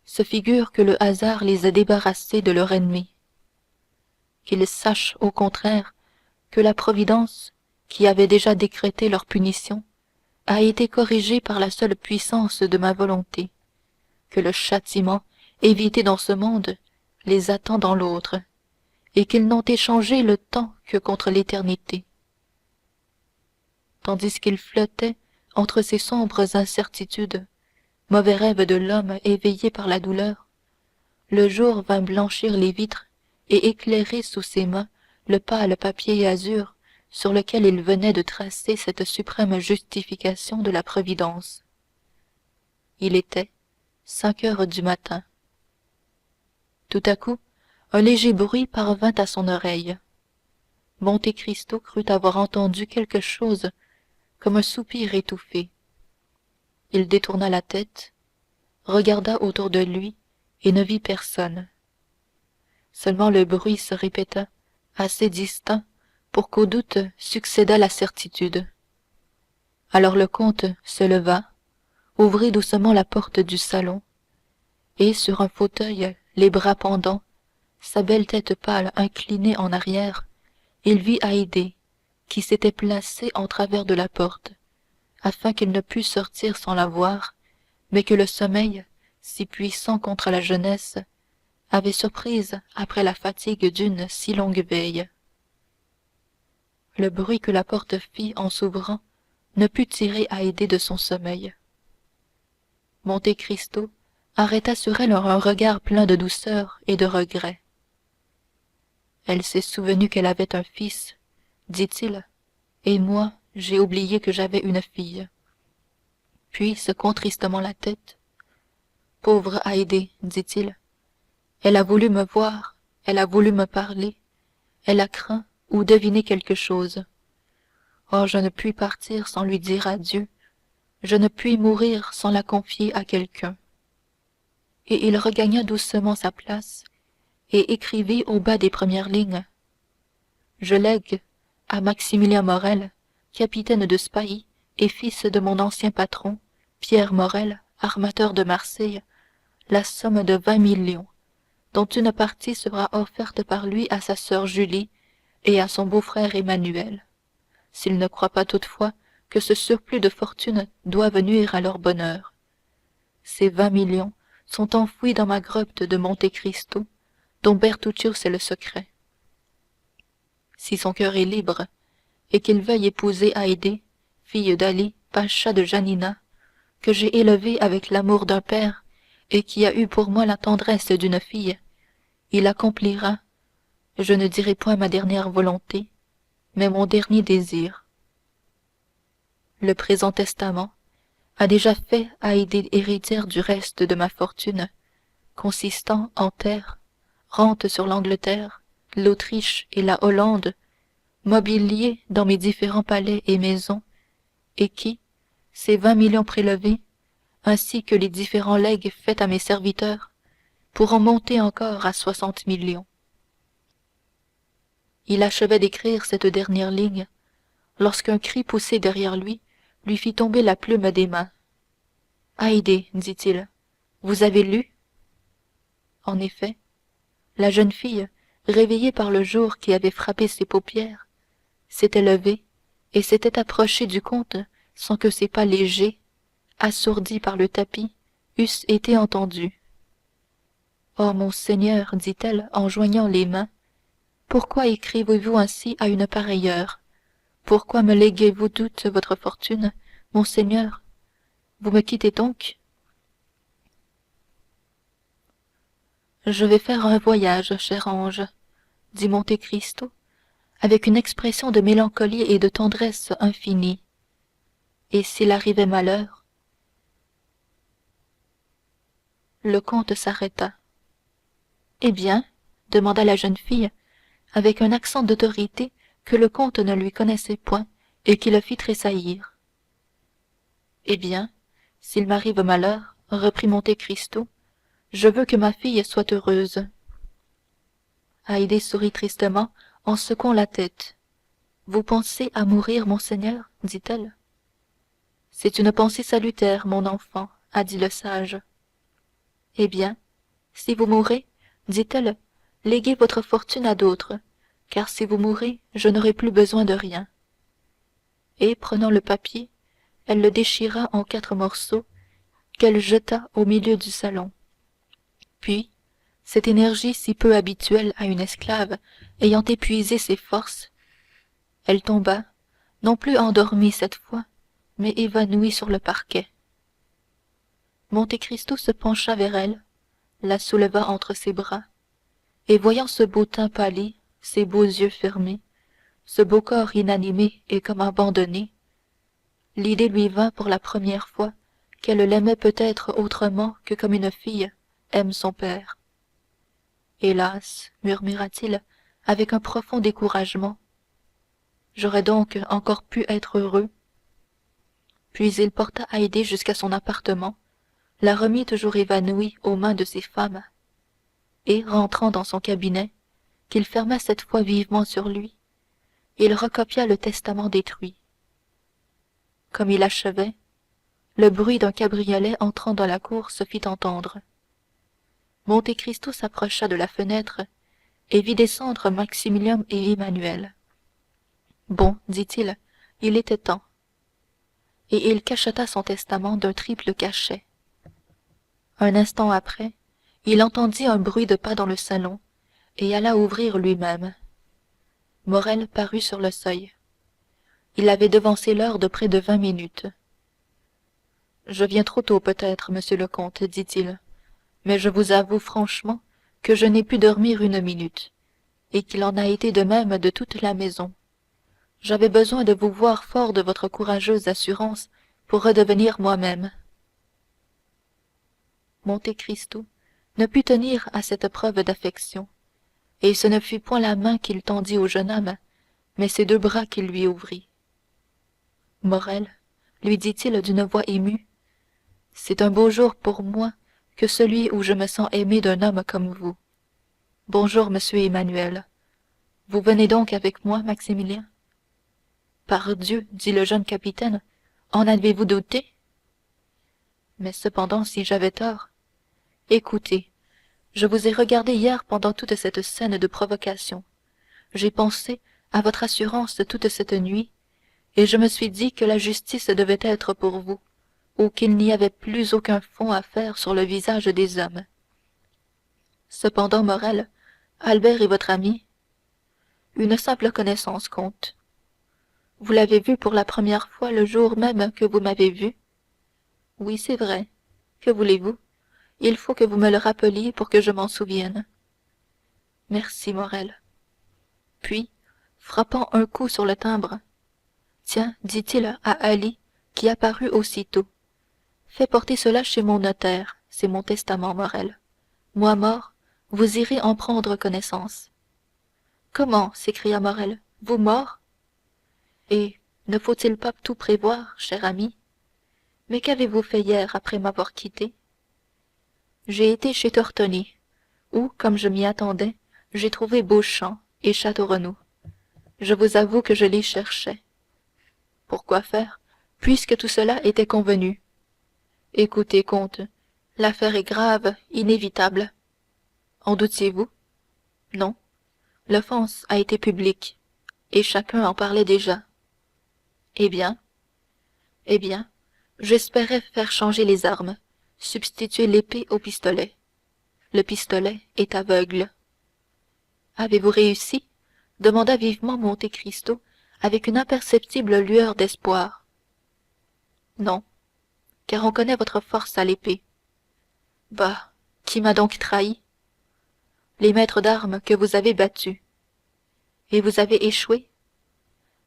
S1: se figure que le hasard les a débarrassés de leur ennemi. Qu'ils sachent au contraire que la Providence, qui avait déjà décrété leur punition, a été corrigée par la seule puissance de ma volonté, que le châtiment évité dans ce monde les attend dans l'autre, et qu'ils n'ont échangé le temps que contre l'éternité. Tandis qu'il flottait entre ces sombres incertitudes, mauvais rêves de l'homme éveillé par la douleur, le jour vint blanchir les vitres et éclairer sous ses mains le pâle papier azur sur lequel il venait de tracer cette suprême justification de la Providence. Il était 5 heures du matin. Tout à coup, un léger bruit parvint à son oreille. Monte Cristo crut avoir entendu quelque chose comme un soupir étouffé. Il détourna la tête, regarda autour de lui et ne vit personne. Seulement le bruit se répéta assez distinct pour qu'au doute succédât la certitude. Alors le comte se leva, ouvrit doucement la porte du salon, et sur un fauteuil, les bras pendants, sa belle tête pâle inclinée en arrière, il vit Haydée, qui s'était placée en travers de la porte, afin qu'il ne pût sortir sans la voir, mais que le sommeil, si puissant contre la jeunesse, avait surprise après la fatigue d'une si longue veille. Le bruit que la porte fit en s'ouvrant ne put tirer Haydée de son sommeil. Monte Cristo arrêta sur elle un regard plein de douceur et de regret. Elle s'est souvenue qu'elle avait un fils, dit-il, et moi j'ai oublié que j'avais une fille. Puis, secouant tristement la tête, pauvre Haydée, dit-il, elle a voulu me voir, elle a voulu me parler, elle a craint ou deviné quelque chose. Oh, je ne puis partir sans lui dire adieu, je ne puis mourir sans la confier à quelqu'un. Et il regagna doucement sa place et écrivit au bas des premières lignes: je lègue à Maximilien Morrel, capitaine de Spahis et fils de mon ancien patron, Pierre Morrel, armateur de Marseille, la somme de 20 millions, dont une partie sera offerte par lui à sa sœur Julie et à son beau-frère Emmanuel, s'il ne croit pas toutefois que ce surplus de fortune doive nuire à leur bonheur. Ces 20 millions sont enfouis dans ma grotte de Monte Cristo, dont Bertuccio sait le secret. Si son cœur est libre, et qu'il veuille épouser Haydée, fille d'Ali, pacha de Janina, que j'ai élevée avec l'amour d'un père et qui a eu pour moi la tendresse d'une fille, il accomplira, je ne dirai point ma dernière volonté, mais mon dernier désir. Le présent testament a déjà fait Haydée héritière du reste de ma fortune, consistant en terres, rentes sur l'Angleterre, l'Autriche et la Hollande, mobilier dans mes différents palais et maisons, et qui, ces 20 millions prélevés, ainsi que les différents legs faits à mes serviteurs, pourront monter encore à 60 millions. Il achevait d'écrire cette dernière ligne, lorsqu'un cri poussé derrière lui fit tomber la plume des mains. Haydée, dit-il, vous avez lu? En effet, la jeune fille, réveillée par le jour qui avait frappé ses paupières, s'était levée et s'était approchée du comte sans que ses pas légers, assourdis par le tapis, eussent été entendus. Oh mon Seigneur, dit-elle en joignant les mains, pourquoi écrivez-vous ainsi à une pareille heure? Pourquoi me léguez-vous toute votre fortune, mon Seigneur? Vous me quittez donc? Je vais faire un voyage, cher ange, dit Monte Cristo, avec une expression de mélancolie et de tendresse infinie. Et s'il arrivait malheur? Le comte s'arrêta. Eh bien? Demanda la jeune fille, avec un accent d'autorité que le comte ne lui connaissait point et qui le fit tressaillir. Eh bien, s'il m'arrive malheur, reprit Monte Cristo, je veux que ma fille soit heureuse. Haydée sourit tristement en secouant la tête. Vous pensez à mourir, monseigneur? dit-elle. C'est une pensée salutaire, mon enfant, a dit le sage. Eh bien, si vous mourrez, dit-elle, léguez votre fortune à d'autres, car si vous mourrez, je n'aurai plus besoin de rien. Et, prenant le papier, elle le déchira en 4 morceaux, qu'elle jeta au milieu du salon. Puis, cette énergie si peu habituelle à une esclave ayant épuisé ses forces, elle tomba, non plus endormie cette fois, mais évanouie sur le parquet. Monte Cristo se pencha vers elle, la souleva entre ses bras, et voyant ce beau teint pâli, ces beaux yeux fermés, ce beau corps inanimé et comme abandonné, l'idée lui vint pour la première fois qu'elle l'aimait peut-être autrement que comme une fille aime son père. Hélas, murmura-t-il avec un profond découragement, j'aurais donc encore pu être heureux. Puis il porta Haydée jusqu'à son appartement, la remit toujours évanouie aux mains de ses femmes, et rentrant dans son cabinet, qu'il ferma cette fois vivement sur lui, il recopia le testament détruit. Comme il achevait, le bruit d'un cabriolet entrant dans la cour se fit entendre. Monte Cristo s'approcha de la fenêtre et vit descendre Maximilien et Emmanuel. Bon, dit-il, il était temps. Et il cacheta son testament d'un triple cachet. Un instant après, il entendit un bruit de pas dans le salon et alla ouvrir lui-même. Morrel parut sur le seuil. Il avait devancé l'heure de près de 20 minutes. Je viens trop tôt peut-être, monsieur le comte, dit-il, mais je vous avoue franchement que je n'ai pu dormir une minute, et qu'il en a été de même de toute la maison. J'avais besoin de vous voir fort de votre courageuse assurance pour redevenir moi-même. Monte Cristo ne put tenir à cette preuve d'affection, et ce ne fut point la main qu'il tendit au jeune homme, mais ses 2 bras qu'il lui ouvrit. Morrel, lui dit-il d'une voix émue, c'est un beau jour pour moi que celui où je me sens aimé d'un homme comme vous. Bonjour, monsieur Emmanuel. Vous venez donc avec moi, Maximilien? Pardieu, dit le jeune capitaine, en avez-vous douté? Mais cependant, si j'avais tort... Écoutez, je vous ai regardé hier pendant toute cette scène de provocation. J'ai pensé à votre assurance toute cette nuit, et je me suis dit que la justice devait être pour vous, ou qu'il n'y avait plus aucun fond à faire sur le visage des hommes. Cependant, Morrel, Albert est votre ami? Une simple connaissance, comte. Vous l'avez vu pour la première fois le jour même que vous m'avez vu? Oui, c'est vrai. Que voulez-vous? Il faut que vous me le rappeliez pour que je m'en souvienne. Merci, Morrel. Puis, frappant un coup sur le timbre. Tiens, dit-il à Ali, qui apparut aussitôt, fais porter cela chez mon notaire, c'est mon testament, Morrel. Moi mort, vous irez en prendre connaissance. Comment? S'écria Morrel. Vous mort? Et ne faut-il pas tout prévoir, cher ami? Mais qu'avez-vous fait hier après m'avoir quitté? J'ai été chez Tortoni, où, comme je m'y attendais, j'ai trouvé Beauchamp et Château Renaud. Je vous avoue que je les cherchais. Pourquoi faire, puisque tout cela était convenu? Écoutez, comte, l'affaire est grave, inévitable. En doutiez-vous? Non. L'offense a été publique, et chacun en parlait déjà. Eh bien? Eh bien, j'espérais faire changer les armes, substituer l'épée au pistolet. Le pistolet est aveugle. Avez-vous réussi? Demanda vivement Monte Cristo avec une imperceptible lueur d'espoir. Non, car on connaît votre force à l'épée. Bah, qui m'a donc trahi? Les maîtres d'armes que vous avez battus. Et vous avez échoué?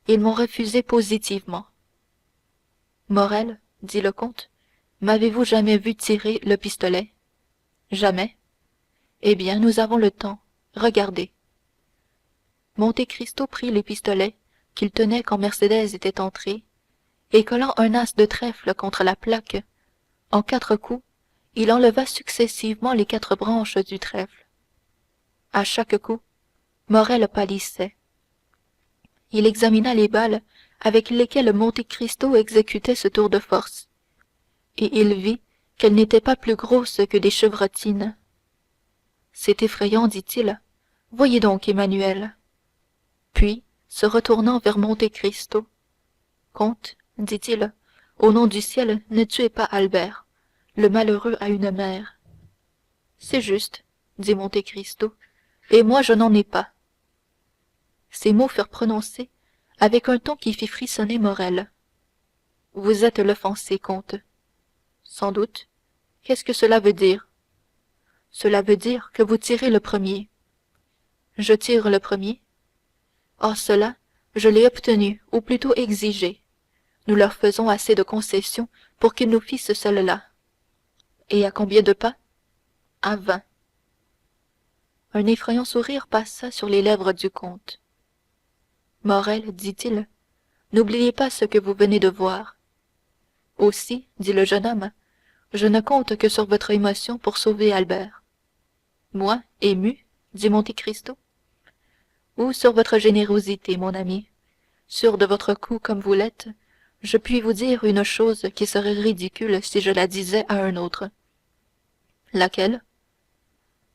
S1: Ils m'ont refusé positivement. Morrel, dit le comte, m'avez-vous jamais vu tirer le pistolet? Jamais. Eh bien, nous avons le temps. Regardez. Monte Cristo prit les pistolets qu'il tenait quand Mercédès était entrée, et collant un as de trèfle contre la plaque, en 4 coups, il enleva successivement les 4 branches du trèfle. À chaque coup, Morrel pâlissait. Il examina les balles avec lesquelles Monte Cristo exécutait ce tour de force, et il vit qu'elles n'étaient pas plus grosses que des chevrotines. C'est effrayant, dit-il. Voyez donc, Emmanuel. Puis, se retournant vers Monte Cristo, comte, dit-il, au nom du ciel, ne tuez pas Albert. Le malheureux a une mère. C'est juste, dit Monte Cristo, et moi je n'en ai pas. Ces mots furent prononcés avec un ton qui fit frissonner Morrel. Vous êtes l'offensé, comte. Sans doute. Qu'est-ce que cela veut dire? Cela veut dire que vous tirez le premier. Je tire le premier? Oh, cela, je l'ai obtenu, ou plutôt exigé. Nous leur faisons assez de concessions pour qu'ils nous fissent celle-là. Et à combien de pas? À 20. Un effrayant sourire passa sur les lèvres du comte. Morrel, dit-il, n'oubliez pas ce que vous venez de voir. Aussi, dit le jeune homme, je ne compte que sur votre émotion pour sauver Albert. Moi, ému, dit Monte Cristo. Ou sur votre générosité, mon ami. Sûr de votre coup comme vous l'êtes, je puis vous dire une chose qui serait ridicule si je la disais à un autre. Laquelle?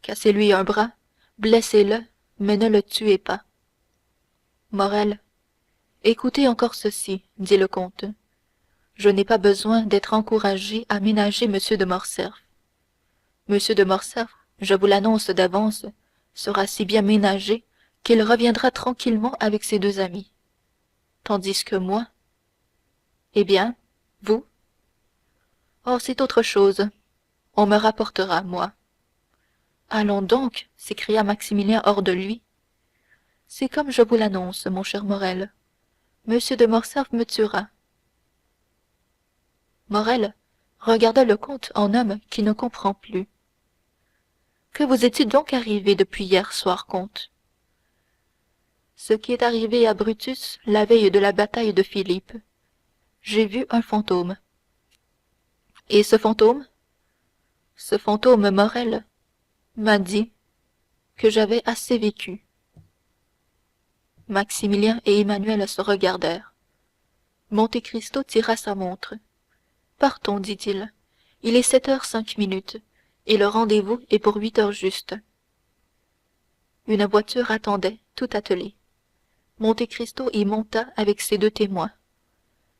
S1: Cassez-lui un bras, blessez-le, mais ne le tuez pas. Morrel, écoutez encore ceci, dit le comte. Je n'ai pas besoin d'être encouragé à ménager M. de Morcerf. M. de Morcerf, je vous l'annonce d'avance, sera si bien ménagé qu'il reviendra tranquillement avec ses 2 amis. Tandis que moi... Eh bien, vous? Oh, c'est autre chose. On me rapportera, moi. Allons donc, s'écria Maximilien hors de lui. C'est comme je vous l'annonce, mon cher Morrel. Monsieur de Morcerf me tuera. Morrel regarda le comte en homme qui ne comprend plus. Que vous est-il donc arrivé depuis hier soir, comte? Ce qui est arrivé à Brutus la veille de la bataille de Philippe. J'ai vu un fantôme. Et ce fantôme? Ce fantôme, Morrel, m'a dit que j'avais assez vécu. Maximilien et Emmanuel se regardèrent. Monte Cristo tira sa montre. Partons, dit-il. Il est 7h05, et le rendez-vous est pour 8 heures juste. Une voiture attendait, tout attelée. Monte Cristo y monta avec ses 2 témoins.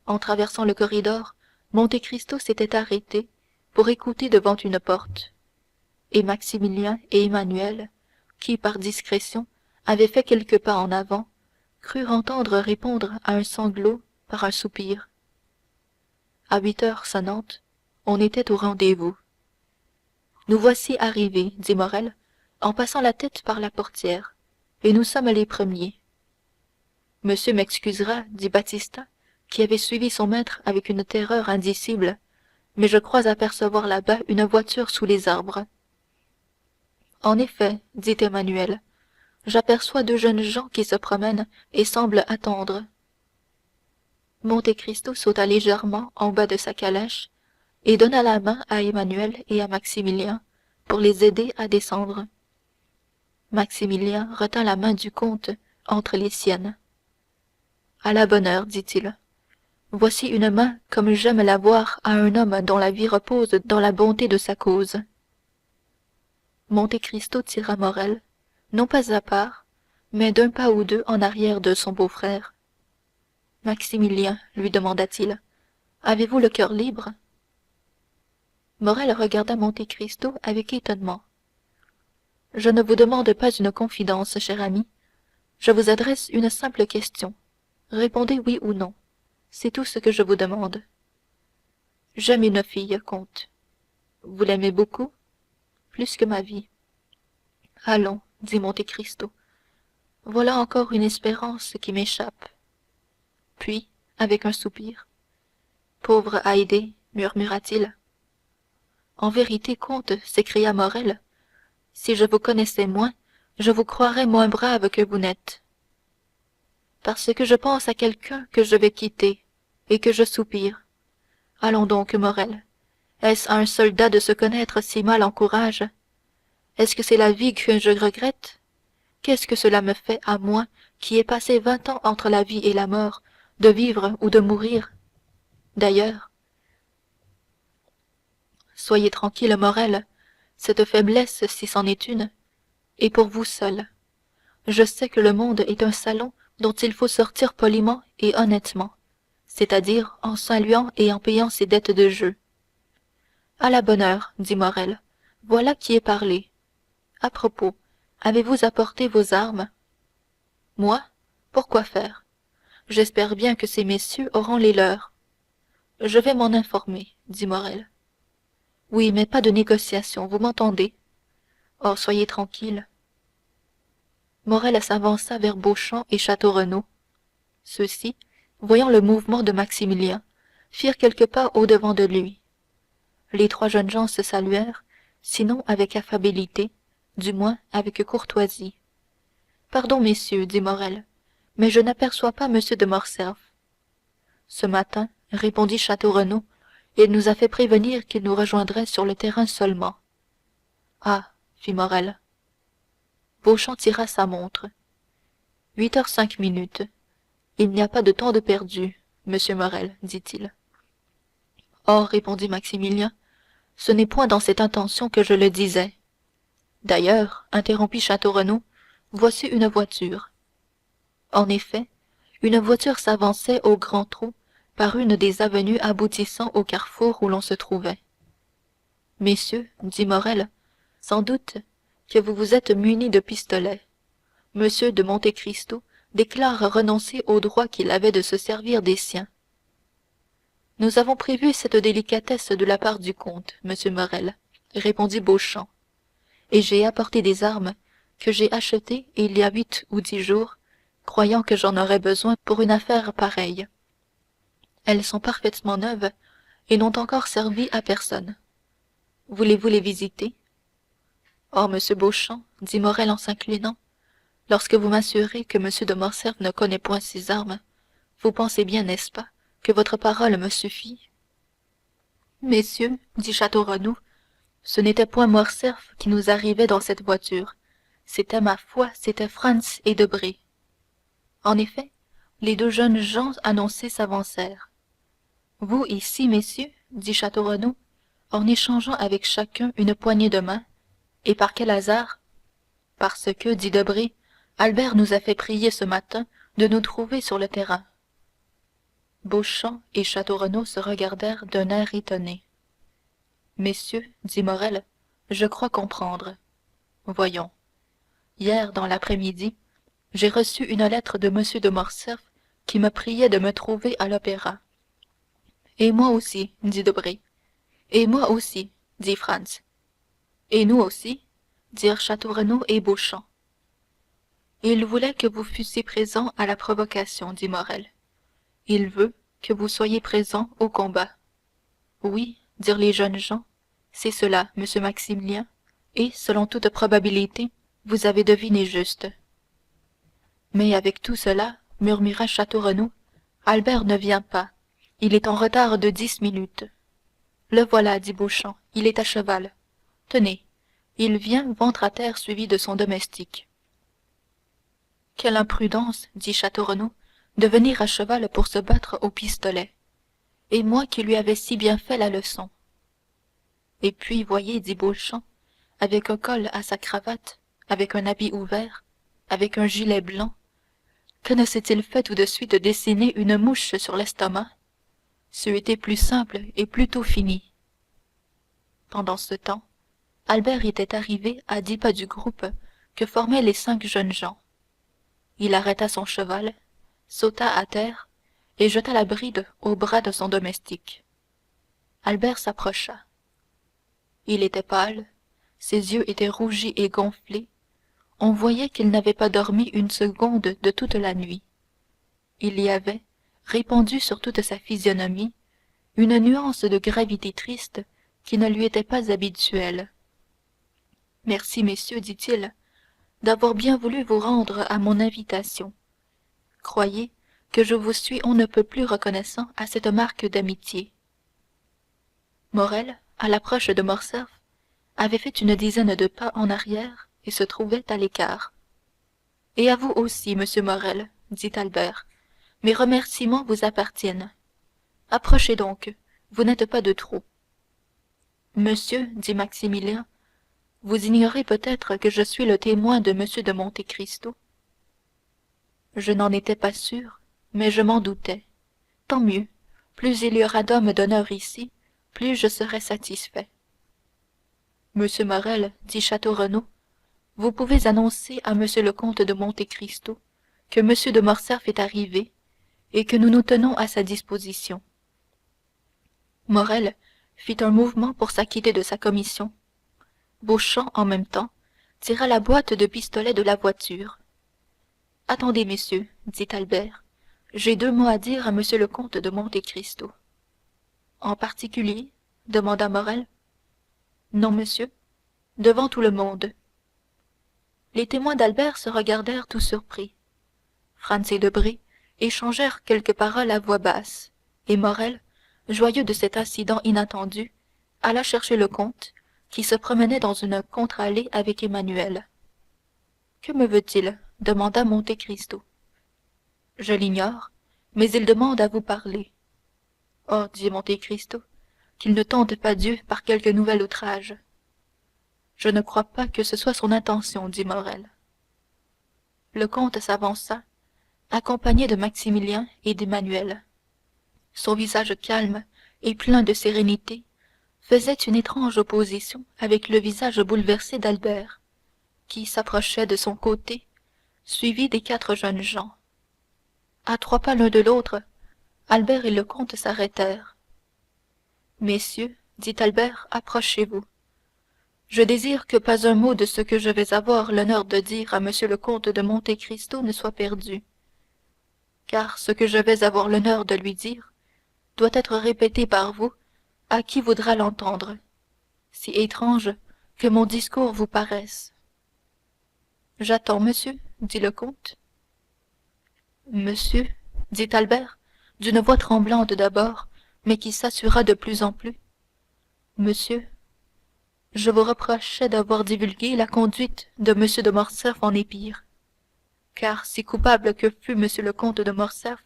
S1: En traversant le corridor, Monte Cristo s'était arrêté pour écouter devant une porte. Et Maximilien et Emmanuel, qui par discrétion avaient fait quelques pas en avant, crurent entendre répondre à un sanglot par un soupir. À 8 heures sonnantes, on était au rendez-vous. Nous voici arrivés, dit Morrel, en passant la tête par la portière, et nous sommes les premiers. Monsieur m'excusera, dit Baptistin, qui avait suivi son maître avec une terreur indicible, mais je crois apercevoir là-bas une voiture sous les arbres. En effet, dit Emmanuel, j'aperçois deux jeunes gens qui se promènent et semblent attendre. Monte Cristo sauta légèrement en bas de sa calèche et donna la main à Emmanuel et à Maximilien pour les aider à descendre. Maximilien retint la main du comte entre les siennes. À la bonne heure, dit-il. Voici une main comme j'aime la voir à un homme dont la vie repose dans la bonté de sa cause. Monte Cristo tira Morrel, non pas à part, mais d'un pas ou deux en arrière de son beau-frère. Maximilien, lui demanda-t-il, avez-vous le cœur libre? Morrel regarda Monte Cristo avec étonnement. Je ne vous demande pas une confidence, cher ami. Je vous adresse une simple question. Répondez oui ou non. C'est tout ce que je vous demande. J'aime une fille, comte. Vous l'aimez beaucoup? Plus que ma vie. Allons, dit Monte Cristo. Voilà encore une espérance qui m'échappe. Puis, avec un soupir, pauvre Haydée, murmura-t-il. En vérité, comte, s'écria Morrel, si je vous connaissais moins, je vous croirais moins brave que vous n'êtes. Parce que je pense à quelqu'un que je vais quitter, et que je soupire. Allons donc, Morrel. Est-ce à un soldat de se connaître si mal en courage? Est-ce que c'est la vie que je regrette? Qu'est-ce que cela me fait à moi qui ai passé 20 ans entre la vie et la mort, de vivre ou de mourir? D'ailleurs, soyez tranquille, Morrel, cette faiblesse, si c'en est une, est pour vous seul. Je sais que le monde est un salon dont il faut sortir poliment et honnêtement, c'est-à-dire en saluant et en payant ses dettes de jeu. À la bonne heure, dit Morrel, voilà qui est parlé. À propos, avez-vous apporté vos armes? Moi? Pourquoi faire? J'espère bien que ces messieurs auront les leurs. Je vais m'en informer, dit Morrel. Oui, mais pas de négociation, vous m'entendez? Oh, soyez tranquille. Morrel s'avança vers Beauchamp et Château Renaud. Ceux-ci, voyant le mouvement de Maximilien, firent quelques pas au-devant de lui. Les trois jeunes gens se saluèrent, sinon avec affabilité, du moins avec courtoisie. Pardon, messieurs, dit Morrel, mais je n'aperçois pas M. de Morcerf. Ce matin, répondit Château Renaud, il nous a fait prévenir qu'il nous rejoindrait sur le terrain seulement. Ah, fit Morrel. Beauchamp tira sa montre. 8h05. Il n'y a pas de temps de perdu, monsieur Morrel, dit-il. Oh, répondit Maximilien, ce n'est point dans cette intention que je le disais. D'ailleurs, interrompit Château Renaud, voici une voiture. En effet, une voiture s'avançait au grand trot par une des avenues aboutissant au carrefour où l'on se trouvait. Messieurs, dit Morrel, sans doute que vous vous êtes munis de pistolets. Monsieur de Monte Cristo déclare renoncer au droit qu'il avait de se servir des siens. Nous avons prévu cette délicatesse de la part du comte, monsieur Morrel, répondit Beauchamp, et j'ai apporté des armes que j'ai achetées il y a 8 ou 10 jours, croyant que j'en aurais besoin pour une affaire pareille. Elles sont parfaitement neuves et n'ont encore servi à personne. Voulez-vous les visiter? Oh, monsieur Beauchamp, dit Morrel en s'inclinant, lorsque vous m'assurez que monsieur de Morcerf ne connaît point ces armes, vous pensez bien, n'est-ce pas, que votre parole me suffit? Messieurs, dit Château Renaud, ce n'était point Morcerf qui nous arrivait dans cette voiture, c'était ma foi, c'était Franz et Debray. En effet, les deux jeunes gens annoncés s'avancèrent. Vous ici, messieurs, dit Château Renaud, en échangeant avec chacun une poignée de main, et par quel hasard? Parce que, dit Debray, Albert nous a fait prier ce matin de nous trouver sur le terrain. Beauchamp et Château Renaud se regardèrent d'un air étonné. Messieurs, dit Morrel, je crois comprendre. Voyons. Hier, dans l'après-midi, j'ai reçu une lettre de M. de Morcerf qui me priait de me trouver à l'opéra. Et moi aussi, dit Debray. Et moi aussi, dit Franz. Et nous aussi, dirent Château Renaud et Beauchamp. Il voulait que vous fussiez présent à la provocation, dit Morrel. Il veut que vous soyez présent au combat. Oui, dirent les jeunes gens, c'est cela, monsieur Maximilien, et, selon toute probabilité, vous avez deviné juste. Mais avec tout cela, murmura Château Renaud, Albert ne vient pas. Il est en retard de 10 minutes. Le voilà, dit Beauchamp, il est à cheval. Tenez, il vient ventre à terre suivi de son domestique. Quelle imprudence, dit Château Renaud, de venir à cheval pour se battre au pistolet. Et moi qui lui avais si bien fait la leçon. Et puis, voyez, dit Beauchamp, avec un col à sa cravate, avec un habit ouvert, avec un gilet blanc, que ne s'est-il fait tout de suite dessiner une mouche sur l'estomac? C'eût été plus simple et plus tôt fini. Pendant ce temps, Albert était arrivé à 10 pas du groupe que formaient les 5 jeunes gens. Il arrêta son cheval, sauta à terre et jeta la bride au bras de son domestique. Albert s'approcha. Il était pâle, ses yeux étaient rougis et gonflés, on voyait qu'il n'avait pas dormi une seconde de toute la nuit. Il y avait, répandue sur toute sa physionomie, une nuance de gravité triste qui ne lui était pas habituelle. Merci, messieurs, dit-il, d'avoir bien voulu vous rendre à mon invitation. Croyez que je vous suis on ne peut plus reconnaissant à cette marque d'amitié. Morrel, à l'approche de Morcerf, avait fait une dizaine de pas en arrière et se trouvait à l'écart. Et à vous aussi, monsieur Morrel, dit Albert, mes remerciements vous appartiennent. Approchez donc, vous n'êtes pas de trop. Monsieur, dit Maximilien, vous ignorez peut-être que je suis le témoin de M. de Monte Cristo. Je n'en étais pas sûr, mais je m'en doutais. Tant mieux, plus il y aura d'hommes d'honneur ici, plus je serai satisfait. Monsieur Morrel, dit Château Renaud, vous pouvez annoncer à monsieur le comte de Monte Cristo que monsieur de Morcerf est arrivé et que nous nous tenons à sa disposition. Morrel fit un mouvement pour s'acquitter de sa commission. Beauchamp, en même temps, tira la boîte de pistolet de la voiture. Attendez, messieurs, dit Albert, j'ai 2 mots à dire à monsieur le comte de Monte Cristo. En particulier, demanda Morrel. Non, monsieur, devant tout le monde. Les témoins d'Albert se regardèrent tout surpris. Franz et Debray échangèrent quelques paroles à voix basse, et Morrel, joyeux de cet incident inattendu, alla chercher le comte, qui se promenait dans une contre-allée avec Emmanuel. Que me veut-il demanda Monte Cristo. Je l'ignore, mais il demande à vous parler. Oh, dit Monte Cristo, qu'il ne tente pas Dieu par quelque nouvel outrage. Je ne crois pas que ce soit son intention, dit Morrel. Le comte s'avança, accompagné de Maximilien et d'Emmanuel. Son visage calme et plein de sérénité faisait une étrange opposition avec le visage bouleversé d'Albert, qui s'approchait de son côté, suivi des 4 jeunes gens. À 3 pas l'un de l'autre, Albert et le comte s'arrêtèrent. Messieurs, dit Albert, approchez-vous. Je désire que pas un mot de ce que je vais avoir l'honneur de dire à monsieur le comte de Monte Cristo ne soit perdu, car ce que je vais avoir l'honneur de lui dire doit être répété par vous à qui voudra l'entendre, si étrange que mon discours vous paraisse. J'attends, monsieur, dit le comte. Monsieur, dit Albert, d'une voix tremblante d'abord, mais qui s'assura de plus en plus. Monsieur, je vous reprochais d'avoir divulgué la conduite de M. de Morcerf en Épire, car si coupable que fût M. le comte de Morcerf,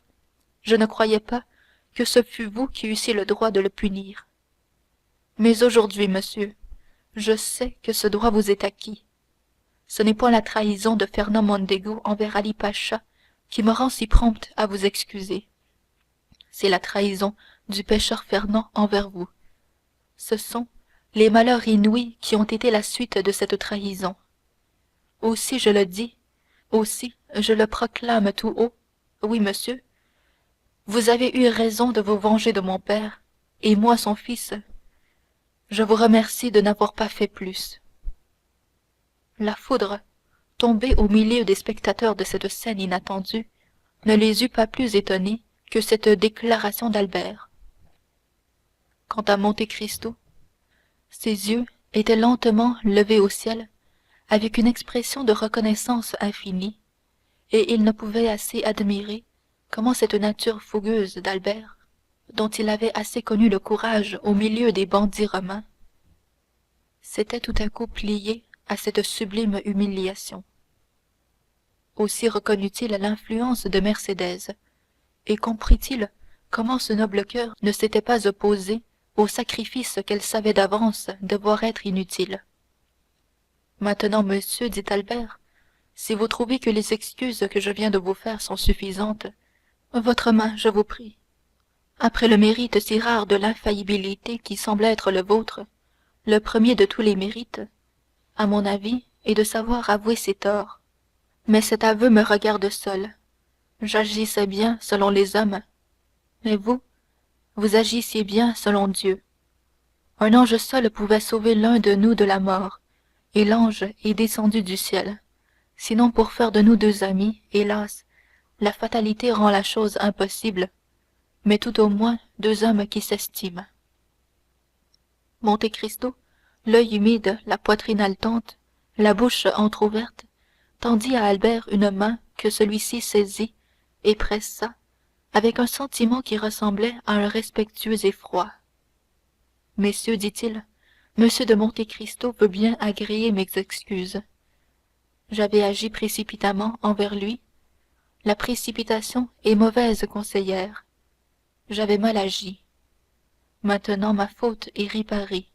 S1: je ne croyais pas que ce fût vous qui eussiez le droit de le punir. Mais aujourd'hui, monsieur, je sais que ce droit vous est acquis. Ce n'est point la trahison de Fernand Mondego envers Ali Pacha qui me rend si prompte à vous excuser. C'est la trahison du pécheur Fernand envers vous. Ce sont les malheurs inouïs qui ont été la suite de cette trahison. Aussi je le dis, aussi je le proclame tout haut, oui, monsieur, vous avez eu raison de vous venger de mon père, et moi, son fils, je vous remercie de n'avoir pas fait plus. La foudre, tombé au milieu des spectateurs de cette scène inattendue, ne les eût pas plus étonnés que cette déclaration d'Albert. Quant à Monte Cristo, ses yeux étaient lentement levés au ciel avec une expression de reconnaissance infinie, et il ne pouvait assez admirer comment cette nature fougueuse d'Albert, dont il avait assez connu le courage au milieu des bandits romains, s'était tout à coup pliée à cette sublime humiliation. Aussi reconnut-il l'influence de Mercédès, et comprit-il comment ce noble cœur ne s'était pas opposé au sacrifice qu'elle savait d'avance devoir être inutile. Maintenant, monsieur, dit Albert, si vous trouvez que les excuses que je viens de vous faire sont suffisantes, votre main, je vous prie. Après le mérite si rare de l'infaillibilité qui semble être le vôtre, le premier de tous les mérites, à mon avis, est de savoir avouer ses torts. Mais cet aveu me regarde seul. J'agissais bien selon les hommes, mais vous agissiez bien selon Dieu. Un ange seul pouvait sauver l'un de nous de la mort, et l'ange est descendu du ciel. Sinon pour faire de nous deux amis, hélas, la fatalité rend la chose impossible, mais tout au moins deux hommes qui s'estiment. Monte Cristo, l'œil humide, la poitrine haletante, la bouche entr'ouverte, tendit à Albert une main que celui-ci saisit et pressa avec un sentiment qui ressemblait à un respectueux effroi. Messieurs, dit-il, monsieur de Monte Cristo veut bien agréer mes excuses. J'avais agi précipitamment envers lui. La précipitation est mauvaise conseillère. J'avais mal agi. Maintenant ma faute est réparée.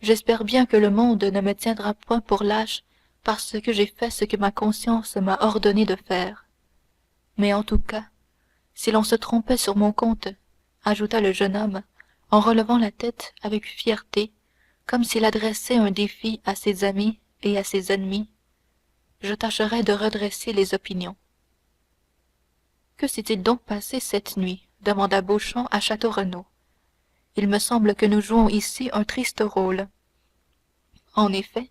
S1: J'espère bien que le monde ne me tiendra point pour lâche parce que j'ai fait ce que ma conscience m'a ordonné de faire. Mais en tout cas, si l'on se trompait sur mon compte, ajouta le jeune homme, en relevant la tête avec fierté, comme s'il adressait un défi à ses amis et à ses ennemis, je tâcherai de redresser les opinions. Que s'est-il donc passé cette nuit demanda Beauchamp à Château Renaud. Il me semble que nous jouons ici un triste rôle. En effet,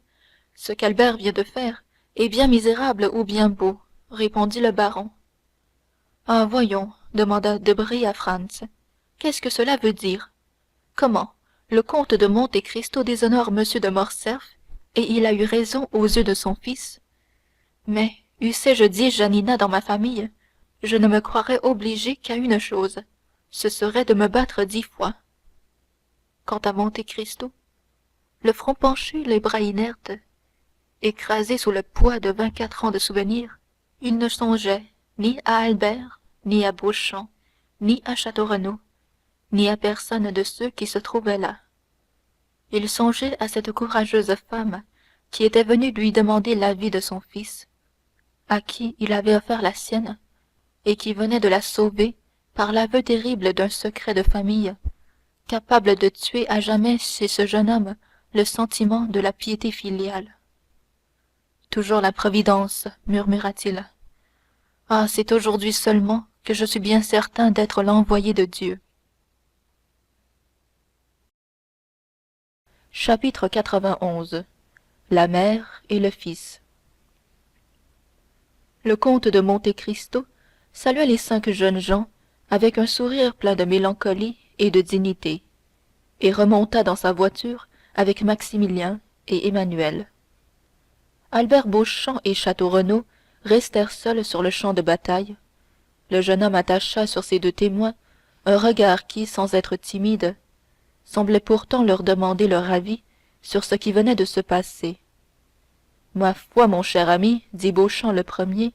S1: ce qu'Albert vient de faire est bien misérable ou bien beau, répondit le baron. Ah, voyons, demanda Debray à Franz. Qu'est-ce que cela veut dire? Comment? Le comte de Monte Cristo déshonore monsieur de Morcerf, et il a eu raison aux yeux de son fils. Mais, eussé-je 10 Janina dans ma famille, je ne me croirais obligé qu'à une chose, ce serait de me battre 10 fois. Quant à Monte Cristo, le front penché, les bras inertes, écrasé sous le poids de 24 ans de souvenirs, il ne songeait ni à Albert, ni à Beauchamp, ni à Château Renaud, ni à personne de ceux qui se trouvaient là. Il songeait à cette courageuse femme qui était venue lui demander l'avis de son fils, à qui il avait offert la sienne, et qui venait de la sauver par l'aveu terrible d'un secret de famille, capable de tuer à jamais chez ce jeune homme le sentiment de la piété filiale. Toujours la Providence, murmura-t-il. Ah, c'est aujourd'hui seulement que je suis bien certain d'être l'envoyé de Dieu. Chapitre 91. La mère et le fils. Le comte de Monte Cristo salua les 5 jeunes gens avec un sourire plein de mélancolie et de dignité, et remonta dans sa voiture avec Maximilien et Emmanuel. Albert Beauchamp et Château Renaud restèrent seuls sur le champ de bataille. Le jeune homme attacha sur ses deux témoins un regard qui, sans être timide, semblait pourtant leur demander leur avis sur ce qui venait de se passer. Ma foi, mon cher ami, dit Beauchamp le premier,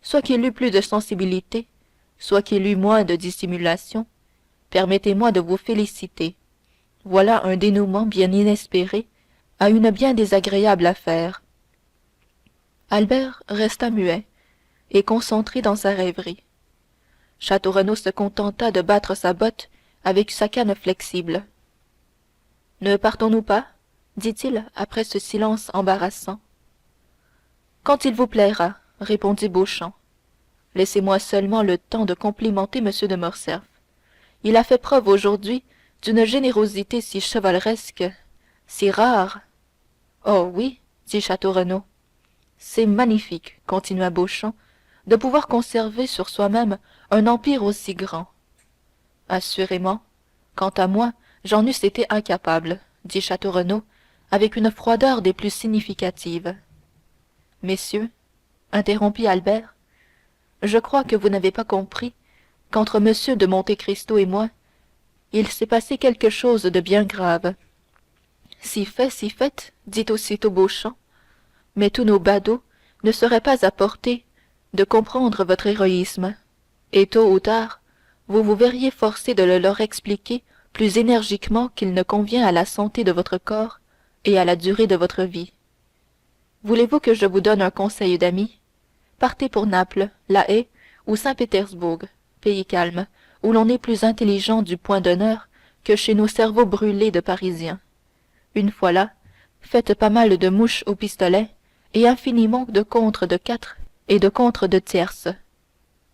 S1: soit qu'il eût plus de sensibilité, soit qu'il eût moins de dissimulation, permettez-moi de vous féliciter. Voilà un dénouement bien inespéré à une bien désagréable affaire. Albert resta muet et concentré dans sa rêverie. Château Renaud se contenta de battre sa botte avec sa canne flexible. Ne partons-nous pas dit-il après ce silence embarrassant. Quand il vous plaira, répondit Beauchamp. Laissez-moi seulement le temps de complimenter M. de Morcerf. Il a fait preuve aujourd'hui d'une générosité si chevaleresque, si rare. Oh oui, dit Château Renaud. C'est magnifique, continua Beauchamp, de pouvoir conserver sur soi-même un empire aussi grand. Assurément, quant à moi, j'en eusse été incapable, dit Château Renaud avec une froideur des plus significatives. Messieurs, interrompit Albert, je crois que vous n'avez pas compris qu'entre M. de Monte Cristo et moi, il s'est passé quelque chose de bien grave. Si fait, dit aussitôt Beauchamp, mais tous nos badauds ne seraient pas à portée de comprendre votre héroïsme, et tôt ou tard, vous vous verriez forcé de le leur expliquer plus énergiquement qu'il ne convient à la santé de votre corps et à la durée de votre vie. Voulez-vous que je vous donne un conseil d'ami? Partez pour Naples, La Haye ou Saint-Pétersbourg, pays calme, où l'on est plus intelligent du point d'honneur que chez nos cerveaux brûlés de Parisiens. Une fois là, faites pas mal de mouches au pistolet et infiniment de contres de quatre et de contres de tierces.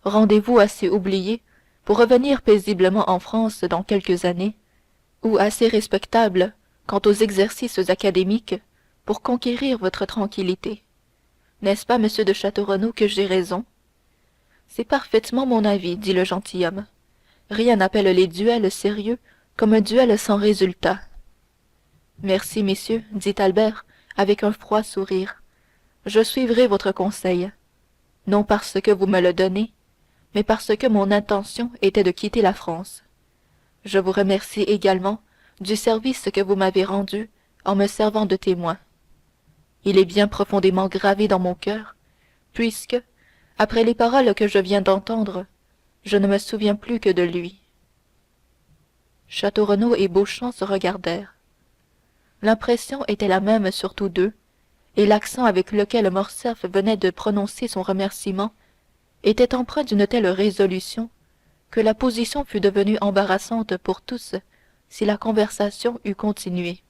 S1: Rendez-vous assez oublié pour revenir paisiblement en France dans quelques années, ou assez respectable quant aux exercices académiques pour conquérir votre tranquillité. N'est-ce pas, monsieur de Château Renaud, que j'ai raison? C'est parfaitement mon avis, dit le gentilhomme. Rien n'appelle les duels sérieux comme un duel sans résultat. Merci, messieurs, dit Albert avec un froid sourire. Je suivrai votre conseil, non parce que vous me le donnez, mais parce que mon intention était de quitter la France. Je vous remercie également du service que vous m'avez rendu en me servant de témoin. Il est bien profondément gravé dans mon cœur, puisque, après les paroles que je viens d'entendre, je ne me souviens plus que de lui. Château Renaud et Beauchamp se regardèrent. L'impression était la même sur tous deux, et l'accent avec lequel Morcerf venait de prononcer son remerciement était empreint d'une telle résolution que la position fût devenue embarrassante pour tous si la conversation eût continué.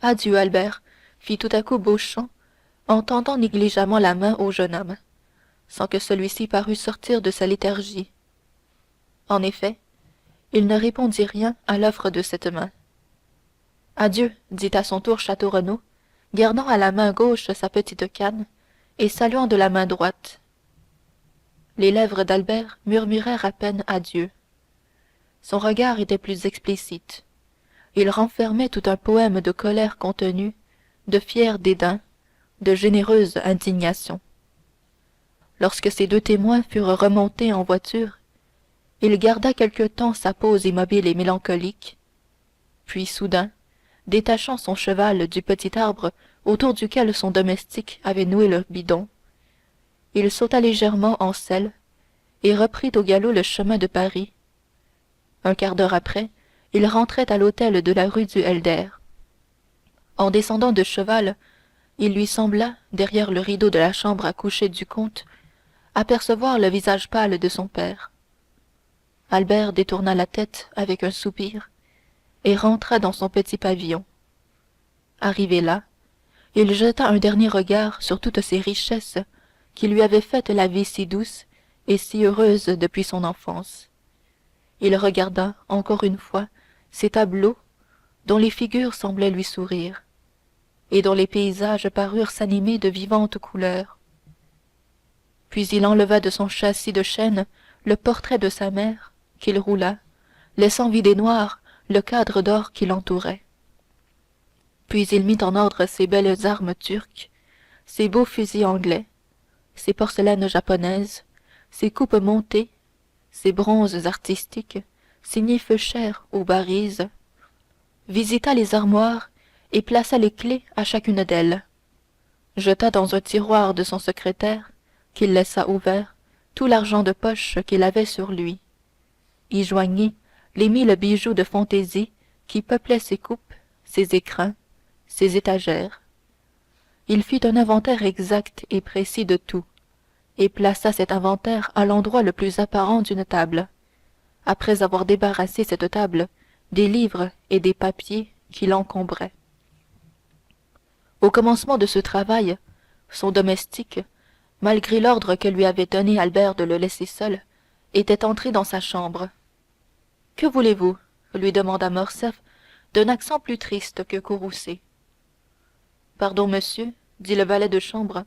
S1: Adieu, Albert, fit tout à coup Beauchamp en tendant négligemment la main au jeune homme, sans que celui-ci parût sortir de sa léthargie. En effet, il ne répondit rien à l'offre de cette main. Adieu, dit à son tour Château Renaud, gardant à la main gauche sa petite canne et saluant de la main droite. Les lèvres d'Albert murmurèrent à peine adieu. Son regard était plus explicite. Il renfermait tout un poème de colère contenue, de fier dédain, de généreuse indignation. Lorsque ces deux témoins furent remontés en voiture, il garda quelque temps sa pose immobile et mélancolique, puis soudain, détachant son cheval du petit arbre autour duquel son domestique avait noué le bidon, il sauta légèrement en selle et reprit au galop le chemin de Paris. Un quart d'heure après, il rentrait à l'hôtel de la rue du Helder. En descendant de cheval, il lui sembla, derrière le rideau de la chambre à coucher du comte, apercevoir le visage pâle de son père. Albert détourna la tête avec un soupir et rentra dans son petit pavillon. Arrivé là, il jeta un dernier regard sur toutes ces richesses qui lui avaient fait la vie si douce et si heureuse depuis son enfance. Il regarda encore une fois ces tableaux dont les figures semblaient lui sourire et dont les paysages parurent s'animer de vivantes couleurs. Puis il enleva de son châssis de chêne le portrait de sa mère, qu'il roula, laissant vide et noir le cadre d'or qui l'entourait. Puis il mit en ordre ses belles armes turques, ses beaux fusils anglais, ses porcelaines japonaises, ses coupes montées, ses bronzes artistiques, signés feu cher ou Barise, visita les armoires et plaça les clefs à chacune d'elles, jeta dans un tiroir de son secrétaire, qu'il laissa ouvert, tout l'argent de poche qu'il avait sur lui, y joignit les 1000 bijoux de fantaisie qui peuplaient ses coupes, ses écrins, ses étagères. Il fit un inventaire exact et précis de tout, et plaça cet inventaire à l'endroit le plus apparent d'une table, après avoir débarrassé cette table des livres et des papiers qui l'encombraient. Au commencement de ce travail, son domestique, malgré l'ordre que lui avait donné Albert de le laisser seul, était entré dans sa chambre. « Que voulez-vous » lui demanda Morcerf d'un accent plus triste que courroucé. « Pardon, monsieur, dit le valet de chambre,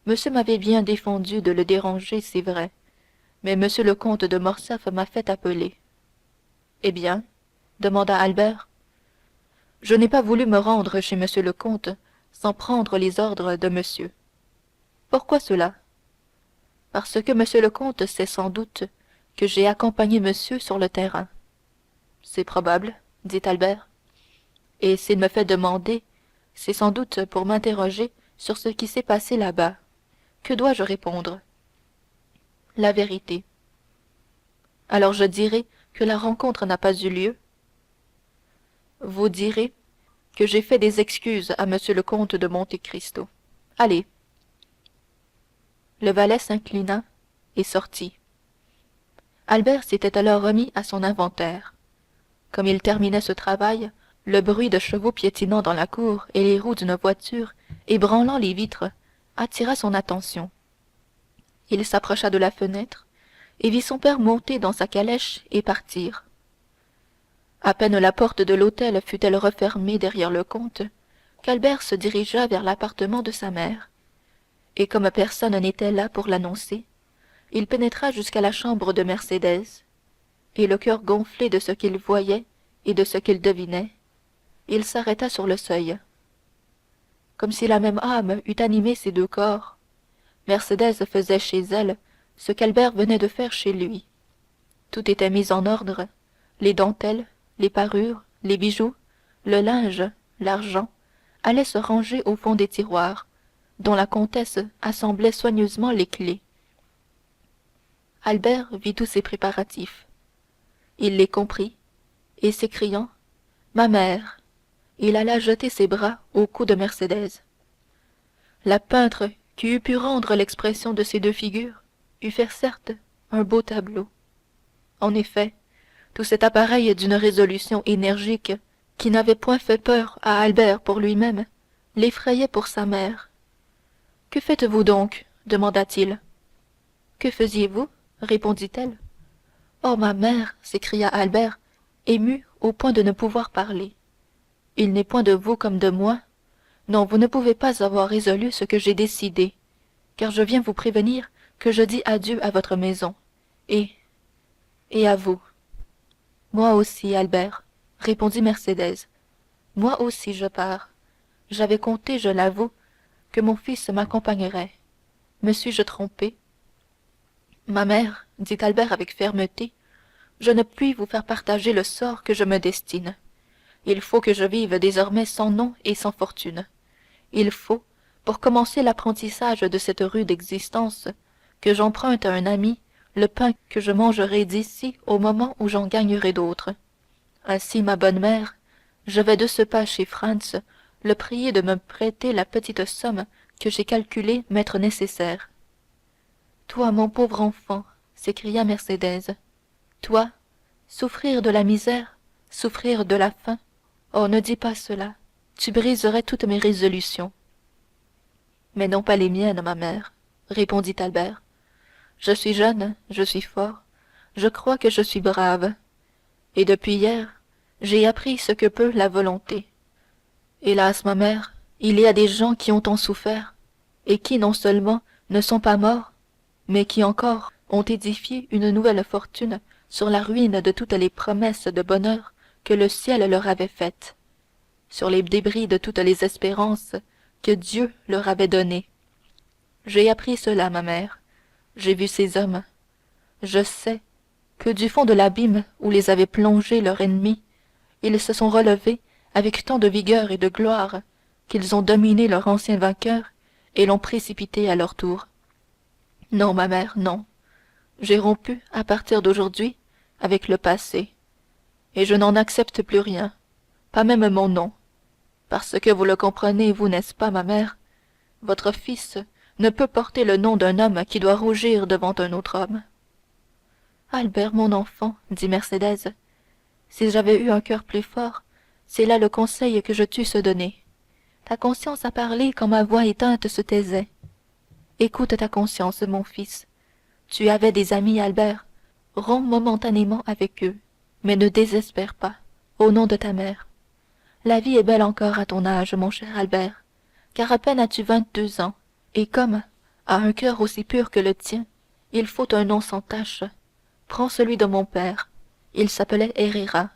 S1: monsieur m'avait bien défendu de le déranger, c'est vrai, mais monsieur le comte de Morcerf m'a fait appeler. Eh bien? Demanda Albert. Je n'ai pas voulu me rendre chez monsieur le comte sans prendre les ordres de monsieur. Pourquoi cela? Parce que monsieur le comte sait sans doute que j'ai accompagné monsieur sur le terrain. C'est probable, dit Albert. Et s'il me fait demander, c'est sans doute pour m'interroger sur ce qui s'est passé là-bas. Que dois-je répondre? La vérité. Alors je dirai que la rencontre n'a pas eu lieu. Vous direz que j'ai fait des excuses à monsieur le comte de Monte Cristo. Allez. Le valet s'inclina et sortit. Albert s'était alors remis à son inventaire. Comme il terminait ce travail, le bruit de chevaux piétinant dans la cour et les roues d'une voiture ébranlant les vitres attira son attention. Il s'approcha de la fenêtre et vit son père monter dans sa calèche et partir. À peine la porte de l'hôtel fut-elle refermée derrière le comte qu'Albert se dirigea vers l'appartement de sa mère, et comme personne n'était là pour l'annoncer, il pénétra jusqu'à la chambre de Mercédès, et le cœur gonflé de ce qu'il voyait et de ce qu'il devinait, il s'arrêta sur le seuil. Comme si la même âme eût animé ces deux corps, Mercédès faisait chez elle ce qu'Albert venait de faire chez lui. Tout était mis en ordre, les dentelles, les parures, les bijoux, le linge, l'argent, allaient se ranger au fond des tiroirs, dont la comtesse assemblait soigneusement les clefs. Albert vit tous ces préparatifs. Il les comprit, et s'écriant ma mère, il alla jeter ses bras au cou de Mercédès. La peintre qui eût pu rendre l'expression de ces deux figures eût fait certes un beau tableau. En effet, tout cet appareil d'une résolution énergique qui n'avait point fait peur à Albert pour lui-même l'effrayait pour sa mère. Que faites-vous donc? Demanda-t-il. Que faisiez-vous? Répondit-elle. Oh, ma mère! S'écria Albert, ému au point de ne pouvoir parler. Il n'est point de vous comme de moi. Non, vous ne pouvez pas avoir résolu ce que j'ai décidé, car je viens vous prévenir que je dis adieu à votre maison, et à vous. Moi aussi, Albert, répondit Mercédès. Moi aussi je pars. J'avais compté, je l'avoue, que mon fils m'accompagnerait. Me suis-je trompé? Ma mère, dit Albert avec fermeté, je ne puis vous faire partager le sort que je me destine. Il faut que je vive désormais sans nom et sans fortune. Il faut, pour commencer l'apprentissage de cette rude existence, que j'emprunte à un ami le pain que je mangerai d'ici au moment où j'en gagnerai d'autres. Ainsi, ma bonne mère, je vais de ce pas chez Franz le prier de me prêter la petite somme que j'ai calculé m'être nécessaire. Toi, mon pauvre enfant, s'écria Mercédès, toi, souffrir de la misère, souffrir de la faim, oh, ne dis pas cela, tu briserais toutes mes résolutions. Mais non pas les miennes, ma mère, répondit Albert. Je suis jeune, je suis fort, je crois que je suis brave, et depuis hier, j'ai appris ce que peut la volonté. Hélas, ma mère, il y a des gens qui ont tant souffert, et qui non seulement ne sont pas morts, mais qui encore ont édifié une nouvelle fortune sur la ruine de toutes les promesses de bonheur que le ciel leur avait faites, sur les débris de toutes les espérances que Dieu leur avait données. J'ai appris cela, ma mère, j'ai vu ces hommes, je sais que du fond de l'abîme où les avait plongés leur ennemi, ils se sont relevés avec tant de vigueur et de gloire qu'ils ont dominé leur ancien vainqueur et l'ont précipité à leur tour. Non, ma mère, non. J'ai rompu, à partir d'aujourd'hui, avec le passé, et je n'en accepte plus rien, pas même mon nom, parce que vous le comprenez, vous, n'est-ce pas, ma mère, votre fils ne peut porter le nom d'un homme qui doit rougir devant un autre homme. Albert, mon enfant, dit Mercédès, si j'avais eu un cœur plus fort, c'est là le conseil que je t'eusse donné. Ta conscience a parlé quand ma voix éteinte se taisait. Écoute ta conscience, mon fils. Tu avais des amis, Albert. Romps momentanément avec eux, mais ne désespère pas, au nom de ta mère. La vie est belle encore à ton âge, mon cher Albert, car à peine as-tu 22 ans, et comme, À un cœur aussi pur que le tien, il faut un nom sans tache. Prends celui de mon père. Il s'appelait Herrera.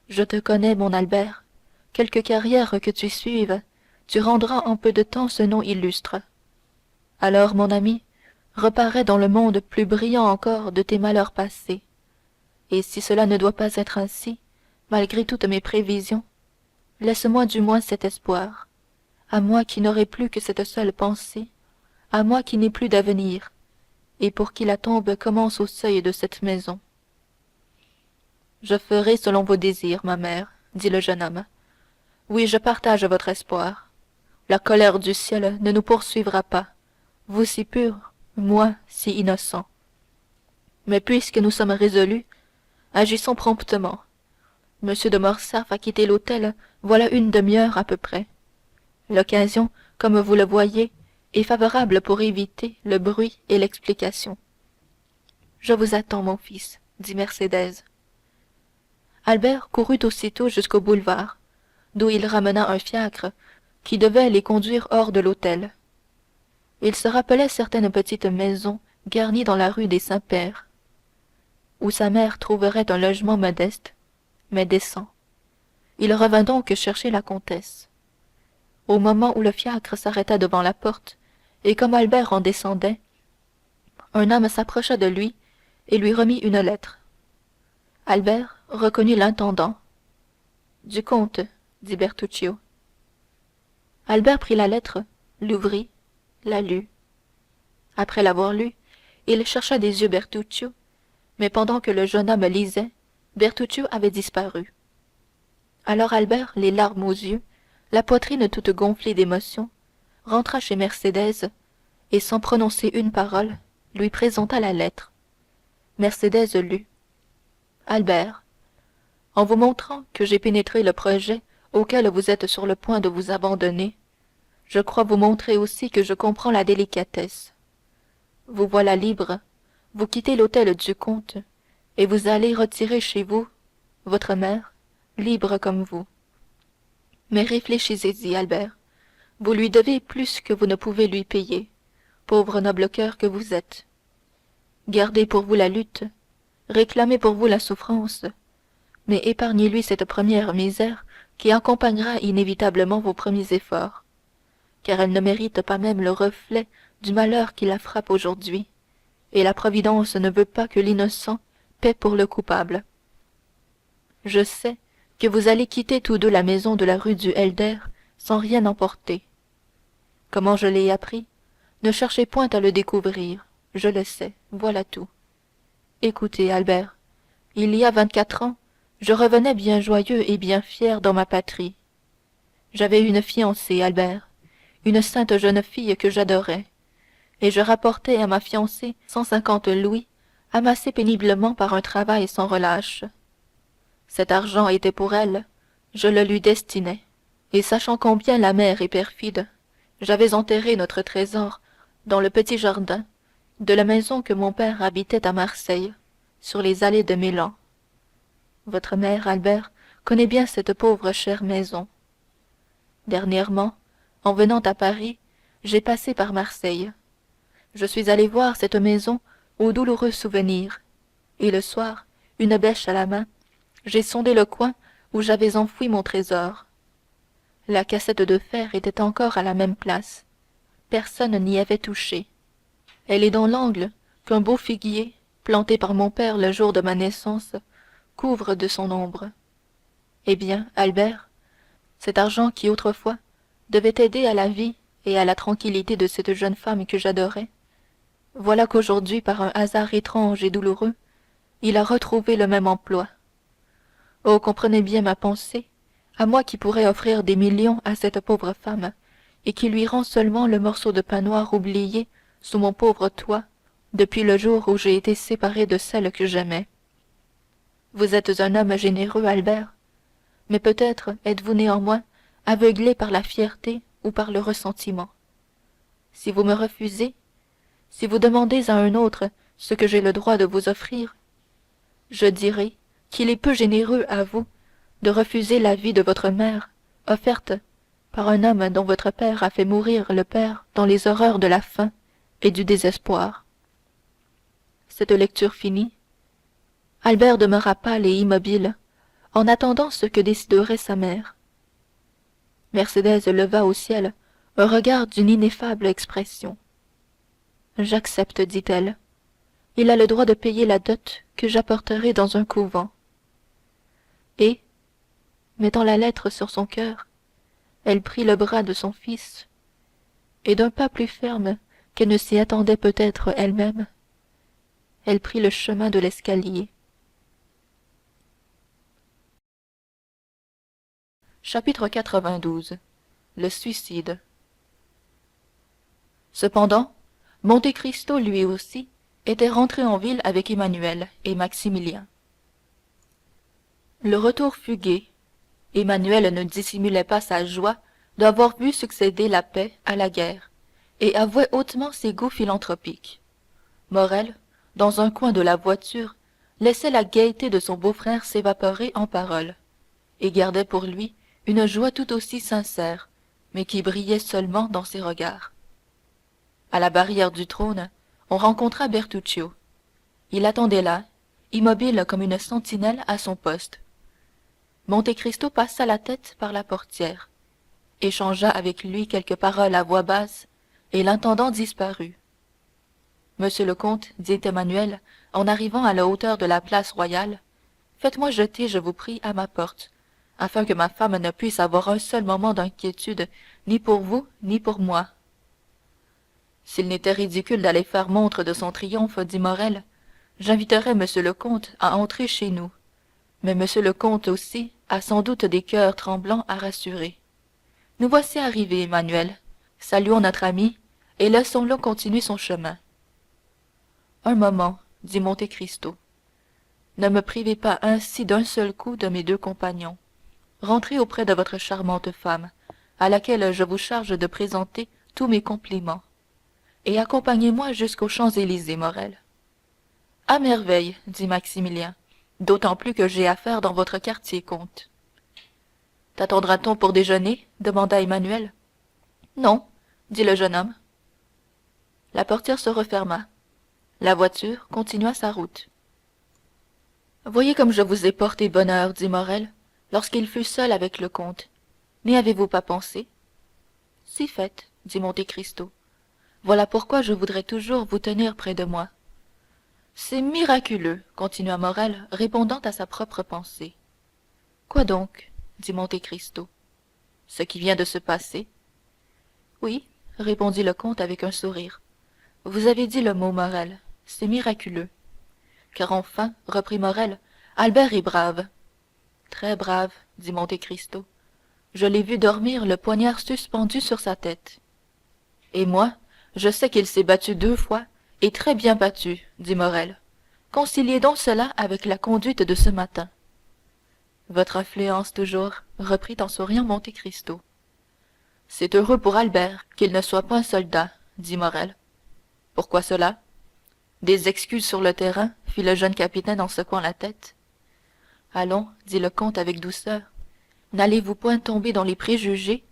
S1: Je te connais, mon Albert. Quelque carrière que tu suives, tu rendras en peu de temps ce nom illustre. Alors, mon ami, reparais dans le monde plus brillant encore de tes malheurs passés. Et si cela ne doit pas être ainsi, malgré toutes mes prévisions, laisse-moi du moins cet espoir, à moi qui n'aurai plus que cette seule pensée, à moi qui n'ai plus d'avenir, et pour qui la tombe commence au seuil de cette maison. Je ferai selon vos désirs, ma mère, dit le jeune homme. Oui, je partage votre espoir. La colère du ciel ne nous poursuivra pas, vous si pur, moi si innocent. Mais puisque nous sommes résolus, agissons promptement. Monsieur de Morcerf a quitté l'hôtel voilà une demi-heure à peu près. L'occasion, comme vous le voyez, est favorable pour éviter le bruit et l'explication. Je vous attends, mon fils, dit Mercédès. Albert courut aussitôt jusqu'au boulevard, d'où il ramena un fiacre qui devait les conduire hors de l'hôtel. Il se rappelait certaines petites maisons garnies dans la rue des Saints-Pères, où sa mère trouverait un logement modeste, mais décent. Il revint donc chercher la comtesse. Au moment où le fiacre s'arrêta devant la porte, et comme Albert en descendait, un homme s'approcha de lui et lui remit une lettre. Albert reconnut l'intendant. Du comte, dit Bertuccio. Albert prit la lettre, l'ouvrit, la lut. Après l'avoir lue, il chercha des yeux Bertuccio, mais pendant que le jeune homme lisait, Bertuccio avait disparu. Alors Albert, les larmes aux yeux, la poitrine toute gonflée d'émotion, rentra chez Mercédès et, sans prononcer une parole, lui présenta la lettre. Mercédès lut. Albert, en vous montrant que j'ai pénétré le projet auquel vous êtes sur le point de vous abandonner, je crois vous montrer aussi que je comprends la délicatesse. Vous voilà libre, vous quittez l'hôtel du comte, et vous allez retirer chez vous votre mère, libre comme vous. Mais réfléchissez-y, Albert, vous lui devez plus que vous ne pouvez lui payer, pauvre noble cœur que vous êtes. Gardez pour vous la lutte, réclamez pour vous la souffrance, mais épargnez-lui cette première misère qui accompagnera inévitablement vos premiers efforts, car elle ne mérite pas même le reflet du malheur qui la frappe aujourd'hui, et la Providence ne veut pas que l'innocent paie pour le coupable. Je sais que vous allez quitter tous deux la maison de la rue du Helder sans rien emporter. Comment je l'ai appris? Ne cherchez point à le découvrir, je le sais, voilà tout. Écoutez, Albert, il y a 24 ans, je revenais bien joyeux et bien fier dans ma patrie. J'avais une fiancée, Albert, une sainte jeune fille que j'adorais, et je rapportais à ma fiancée 150 louis, amassés péniblement par un travail sans relâche. Cet argent était pour elle, je le lui destinais, et sachant combien la mère est perfide, j'avais enterré notre trésor dans le petit jardin de la maison que mon père habitait à Marseille, sur les allées de Mélan. Votre mère, Albert, connaît bien cette pauvre chère maison. Dernièrement, en venant à Paris, j'ai passé par Marseille. Je suis allé voir cette maison au douloureux souvenir, et le soir, une bêche à la main, j'ai sondé le coin où j'avais enfoui mon trésor. La cassette de fer était encore à la même place. Personne n'y avait touché. Elle est dans l'angle qu'un beau figuier, planté par mon père le jour de ma naissance, couvre de son ombre. Eh bien, Albert, cet argent qui autrefois devait aider à la vie et à la tranquillité de cette jeune femme que j'adorais, voilà qu'aujourd'hui, par un hasard étrange et douloureux, il a retrouvé le même emploi. Oh, comprenez bien ma pensée, à moi qui pourrais offrir des millions à cette pauvre femme, et qui lui rend seulement le morceau de pain noir oublié sous mon pauvre toit depuis le jour où j'ai été séparé de celle que j'aimais. Vous êtes un homme généreux, Albert, mais peut-être êtes-vous néanmoins aveuglé par la fierté ou par le ressentiment. Si vous me refusez, si vous demandez à un autre ce que j'ai le droit de vous offrir, je dirai qu'il est peu généreux à vous de refuser la vie de votre mère, offerte par un homme dont votre père a fait mourir le père dans les horreurs de la faim et du désespoir. Cette lecture finie, Albert demeura pâle et immobile, en attendant ce que déciderait sa mère. Mercédès leva au ciel un regard d'une ineffable expression. J'accepte, dit-elle. Il a le droit de payer la dot que j'apporterai dans un couvent. Et, mettant la lettre sur son cœur, elle prit le bras de son fils, et d'un pas plus ferme qu'elle ne s'y attendait peut-être elle-même, elle prit le chemin de l'escalier. Chapitre 92. Le suicide. Cependant, Monte Cristo lui aussi était rentré en ville avec Emmanuel et Maximilien. Le retour fut gai. Emmanuel ne dissimulait pas sa joie d'avoir vu succéder la paix à la guerre, et avouait hautement ses goûts philanthropiques. Morrel, dans un coin de la voiture, laissait la gaieté de son beau-frère s'évaporer en paroles, et gardait pour lui une joie tout aussi sincère, mais qui brillait seulement dans ses regards. À la barrière du trône, on rencontra Bertuccio. Il attendait là, immobile comme une sentinelle à son poste. Monte Cristo passa la tête par la portière, échangea avec lui quelques paroles à voix basse, et l'intendant disparut. Monsieur le comte, dit Emmanuel, en arrivant à la hauteur de la place royale, faites-moi jeter, je vous prie, à ma porte, afin que ma femme ne puisse avoir un seul moment d'inquiétude, ni pour vous, ni pour moi. S'il n'était ridicule d'aller faire montre de son triomphe, dit Morrel, j'inviterais monsieur le comte à entrer chez nous. Mais monsieur le comte aussi a sans doute des cœurs tremblants à rassurer. Nous voici arrivés, Emmanuel. Saluons notre ami et laissons-le continuer son chemin. Un moment, dit Monte Cristo. Ne me privez pas ainsi d'un seul coup de mes deux compagnons. Rentrez auprès de votre charmante femme, à laquelle je vous charge de présenter tous mes compliments. Et accompagnez-moi jusqu'aux Champs-Élysées, Morrel. À merveille, dit Maximilien, d'autant plus que j'ai affaire dans votre quartier, comte. T'attendra-t-on pour déjeuner demanda Emmanuel. Non, dit le jeune homme. La portière se referma. La voiture continua sa route. Voyez comme je vous ai porté bonheur, dit Morrel, lorsqu'il fut seul avec le comte. N'y avez-vous pas pensé? Si fait, dit Monte Cristo. Voilà pourquoi je voudrais toujours vous tenir près de moi. C'est miraculeux, continua Morrel, répondant à sa propre pensée. Quoi donc? Dit Monte Cristo. Ce qui vient de se passer. Oui, répondit le comte avec un sourire. Vous avez dit le mot, Morrel. C'est miraculeux. Car enfin, reprit Morrel, Albert est brave. Très brave, dit Monte Cristo. Je l'ai vu dormir le poignard suspendu sur sa tête. Et moi, je sais qu'il s'est battu 2 fois, et très bien battu, dit Morrel. Conciliez donc cela avec la conduite de ce matin. Votre influence toujours, reprit en souriant Monte Cristo. C'est heureux pour Albert qu'il ne soit point soldat, dit Morrel. Pourquoi cela? Des excuses sur le terrain, fit le jeune capitaine en secouant la tête. Allons, dit le comte avec douceur, n'allez-vous point tomber dans les préjugés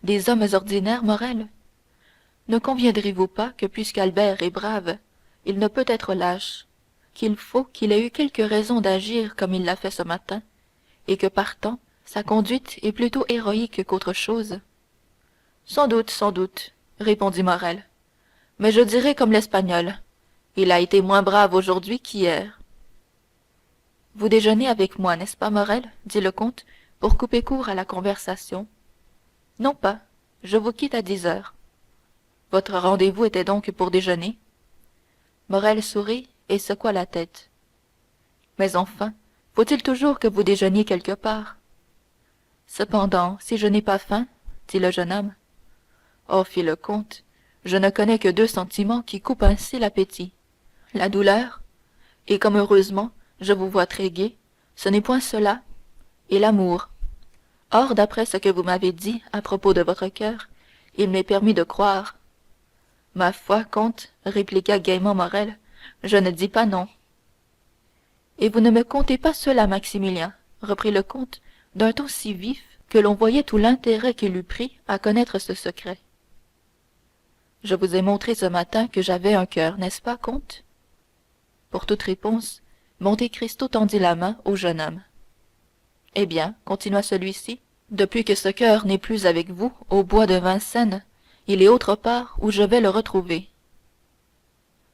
S1: des hommes ordinaires, Morrel? Ne conviendrez-vous pas que puisqu'Albert est brave, il ne peut être lâche, qu'il faut qu'il ait eu quelque raison d'agir comme il l'a fait ce matin, et que partant, sa conduite est plutôt héroïque qu'autre chose? Sans doute, répondit Morrel. Mais je dirais comme l'Espagnol. Il a été moins brave aujourd'hui qu'hier. Vous déjeunez avec moi, n'est-ce pas, Morrel? Dit le comte, pour couper court à la conversation. Non pas, je vous quitte à 10 heures. Votre rendez-vous était donc pour déjeuner? Morrel sourit et secoua la tête. Mais enfin, faut-il toujours que vous déjeuniez quelque part? Cependant, si je n'ai pas faim, dit le jeune homme. Oh, fit le comte, je ne connais que 2 sentiments qui coupent ainsi l'appétit. La douleur, et comme heureusement, je vous vois très gai, ce n'est point cela, et l'amour. Or, d'après ce que vous m'avez dit à propos de votre cœur, il m'est permis de croire. Ma foi, comte, répliqua gaiement Morrel, je ne dis pas non. Et vous ne me contez pas cela, Maximilien, reprit le comte d'un ton si vif que l'on voyait tout l'intérêt qu'il eût pris à connaître ce secret. Je vous ai montré ce matin que j'avais un cœur, n'est-ce pas, comte? Pour toute réponse, Monte Cristo tendit la main au jeune homme. Eh bien, continua celui-ci, depuis que ce cœur n'est plus avec vous, au bois de Vincennes, il est autre part où je vais le retrouver.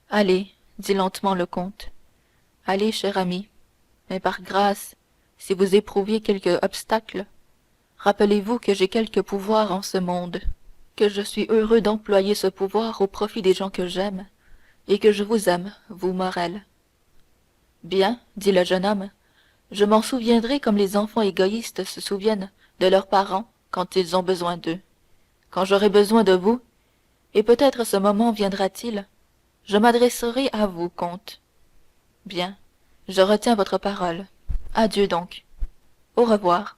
S1: Allez, dit lentement le comte, allez, cher ami, mais par grâce, si vous éprouviez quelque obstacle, rappelez-vous que j'ai quelque pouvoir en ce monde, que je suis heureux d'employer ce pouvoir au profit des gens que j'aime, et que je vous aime, vous, Morrel. Bien, dit le jeune homme, je m'en souviendrai comme les enfants égoïstes se souviennent de leurs parents quand ils ont besoin d'eux. Quand j'aurai besoin de vous, et peut-être ce moment viendra-t-il, je m'adresserai à vous, comte. Bien, je retiens votre parole. Adieu donc. Au revoir.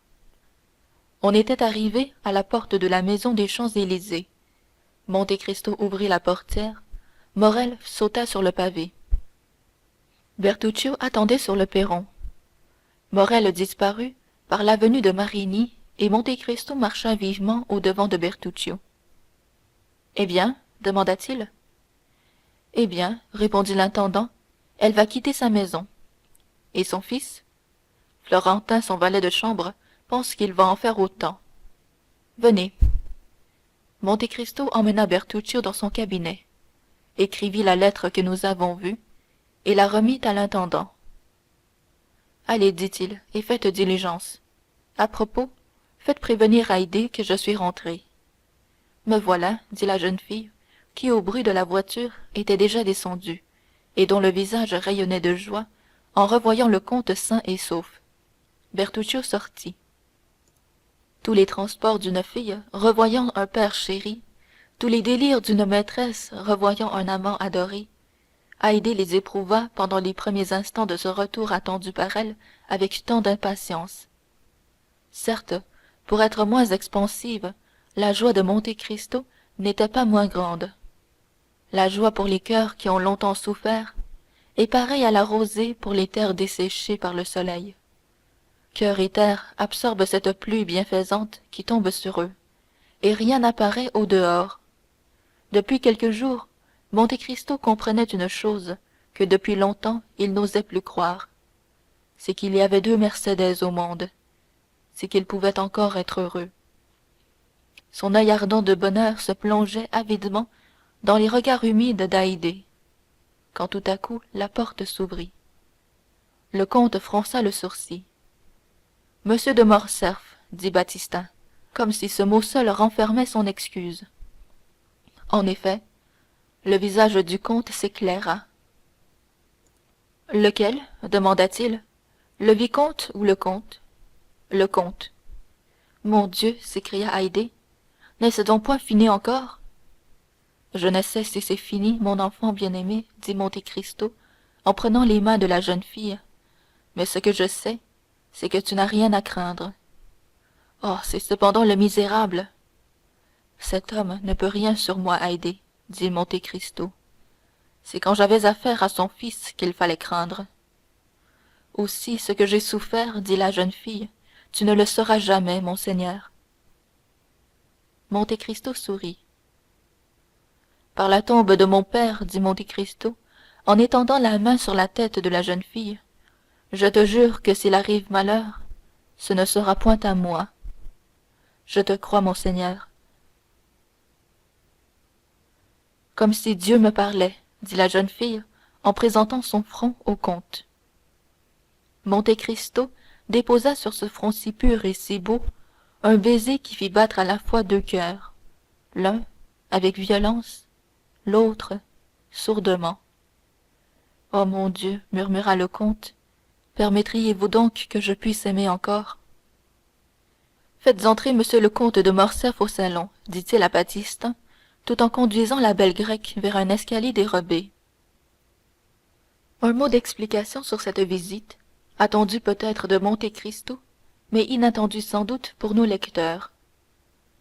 S1: On était arrivé à la porte de la maison des Champs-Élysées. Monte Cristo ouvrit la portière. Morrel sauta sur le pavé. Bertuccio attendait sur le perron. Morrel disparut par l'avenue de Marigny et Monte Cristo marcha vivement au-devant de Bertuccio. Eh bien, demanda-t-il. Eh bien, répondit l'intendant, elle va quitter sa maison. Et son fils? Florentin, son valet de chambre, pense qu'il va en faire autant. Venez. Monte Cristo emmena Bertuccio dans son cabinet, écrivit la lettre que nous avons vue, et la remit à l'intendant. Allez, dit-il, et faites diligence. À propos, faites prévenir Haydée que je suis rentré. Me voilà, dit la jeune fille, qui au bruit de la voiture était déjà descendue, et dont le visage rayonnait de joie en revoyant le comte sain et sauf. Bertuccio sortit. Tous les transports d'une fille revoyant un père chéri, tous les délires d'une maîtresse revoyant un amant adoré, Haydée les éprouva pendant les premiers instants de ce retour attendu par elle avec tant d'impatience. Certes, pour être moins expansive, la joie de Monte Cristo n'était pas moins grande. La joie pour les cœurs qui ont longtemps souffert est pareille à la rosée pour les terres desséchées par le soleil. Cœur et terre absorbent cette pluie bienfaisante qui tombe sur eux, et rien n'apparaît au dehors. Depuis quelques jours, Monte Cristo comprenait une chose que depuis longtemps il n'osait plus croire, c'est qu'il y avait deux Mercédès au monde, c'est qu'il pouvait encore être heureux. Son œil ardent de bonheur se plongeait avidement dans les regards humides d'Haydée, quand tout à coup la porte s'ouvrit. Le comte fronça le sourcil. Monsieur de Morcerf, dit Baptistin, comme si ce mot seul renfermait son excuse. En effet, le visage du comte s'éclaira. Lequel? Demanda-t-il. Le vicomte ou le comte? Le comte. Mon Dieu, s'écria Haydée, n'est-ce donc point fini encore? Je ne sais si c'est fini, mon enfant bien-aimé, dit Monte Cristo en prenant les mains de la jeune fille, mais ce que je sais, c'est que tu n'as rien à craindre. Oh, c'est cependant le misérable! Cet homme ne peut rien sur moi, Haydée, dit Monte Cristo. C'est quand j'avais affaire à son fils qu'il fallait craindre. Aussi, ce que j'ai souffert, dit la jeune fille, tu ne le sauras jamais, monseigneur. Monte Cristo sourit. Par la tombe de mon père, dit Monte Cristo, en étendant la main sur la tête de la jeune fille, je te jure que s'il arrive malheur, ce ne sera point à moi. Je te crois, monseigneur. Comme si Dieu me parlait, dit la jeune fille en présentant son front au comte. Monte Cristo déposa sur ce front si pur et si beau un baiser qui fit battre à la fois deux cœurs, l'un avec violence, l'autre sourdement. Oh mon Dieu, murmura le comte, permettriez-vous donc que je puisse aimer encore? Faites entrer monsieur le comte de Morcerf au salon, dit-il à Baptistin, tout en conduisant la belle grecque vers un escalier dérobé. Un mot d'explication sur cette visite, attendue peut-être de Monte Cristo, mais inattendue sans doute pour nos lecteurs.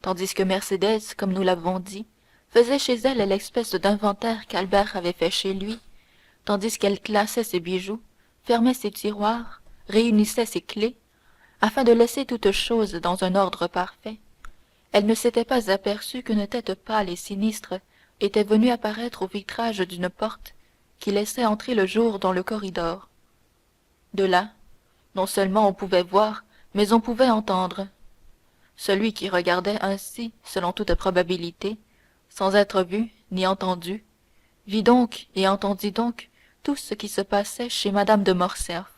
S1: Tandis que Mercédès, comme nous l'avons dit, faisait chez elle l'espèce d'inventaire qu'Albert avait fait chez lui, tandis qu'elle classait ses bijoux, fermait ses tiroirs, réunissait ses clefs, afin de laisser toutes choses dans un ordre parfait, elle ne s'était pas aperçue qu'une tête pâle et sinistre était venu apparaître au vitrage d'une porte qui laissait entrer le jour dans le corridor. De là, non seulement on pouvait voir, mais on pouvait entendre. Celui qui regardait ainsi, selon toute probabilité, sans être vu ni entendu, vit donc et entendit donc tout ce qui se passait chez mme de Morcerf.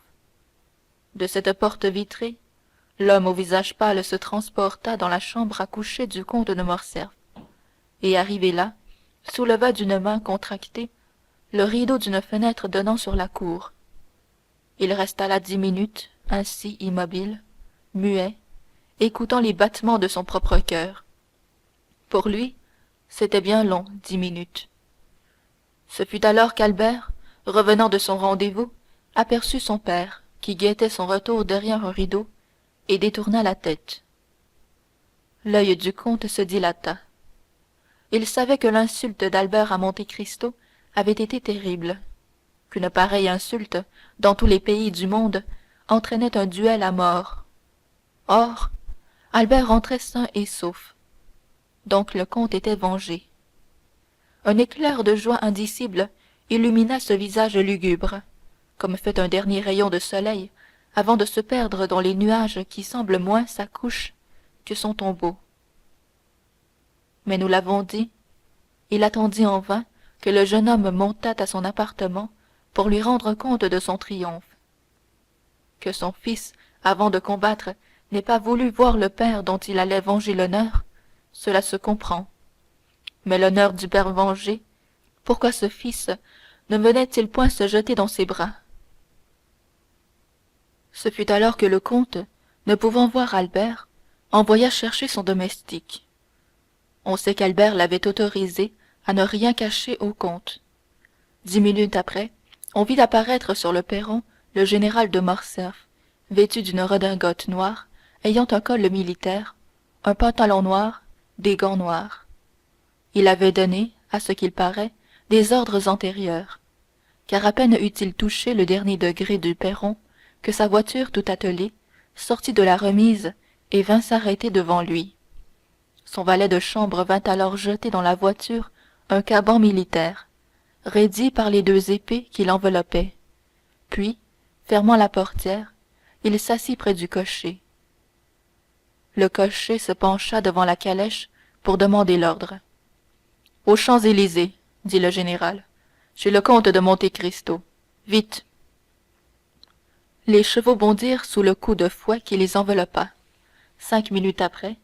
S1: De cette porte vitrée, l'homme au visage pâle se transporta dans la chambre à coucher du comte de Morcerf, et arrivé là, souleva d'une main contractée le rideau d'une fenêtre donnant sur la cour. Il resta là 10 minutes, ainsi immobile, muet, écoutant les battements de son propre cœur. Pour lui, c'était bien long, 10 minutes. Ce fut alors qu'Albert, revenant de son rendez-vous, aperçut son père, qui guettait son retour derrière un rideau, et détourna la tête. L'œil du comte se dilata. Il savait que l'insulte d'Albert à Monte Cristo avait été terrible, qu'une pareille insulte, dans tous les pays du monde, entraînait un duel à mort. Or, Albert rentrait sain et sauf. Donc le comte était vengé. Un éclair de joie indicible illumina ce visage lugubre, comme fait un dernier rayon de soleil avant de se perdre dans les nuages qui semblent moins sa couche que son tombeau. Mais nous l'avons dit, il attendit en vain que le jeune homme montât à son appartement pour lui rendre compte de son triomphe. Que son fils, avant de combattre, n'ait pas voulu voir le père dont il allait venger l'honneur, cela se comprend. Mais l'honneur du père vengé, pourquoi ce fils ne venait-il point se jeter dans ses bras? Ce fut alors que le comte, ne pouvant voir Albert, envoya chercher son domestique. On sait qu'Albert l'avait autorisé à ne rien cacher au comte. 10 minutes après, on vit apparaître sur le perron le général de Morcerf, vêtu d'une redingote noire, ayant un col militaire, un pantalon noir, des gants noirs. Il avait donné, à ce qu'il paraît, des ordres antérieurs, car à peine eut-il touché le dernier degré du perron que sa voiture tout attelée sortit de la remise et vint s'arrêter devant lui. Son valet de chambre vint alors jeter dans la voiture un caban militaire, raidi par les 2 épées qui l'enveloppaient. Puis, fermant la portière, il s'assit près du cocher. Le cocher se pencha devant la calèche pour demander l'ordre. Aux Champs-Élysées, dit le général, chez le comte de Monte Cristo. Vite. Les chevaux bondirent sous le coup de fouet qui les enveloppa. 5 minutes après,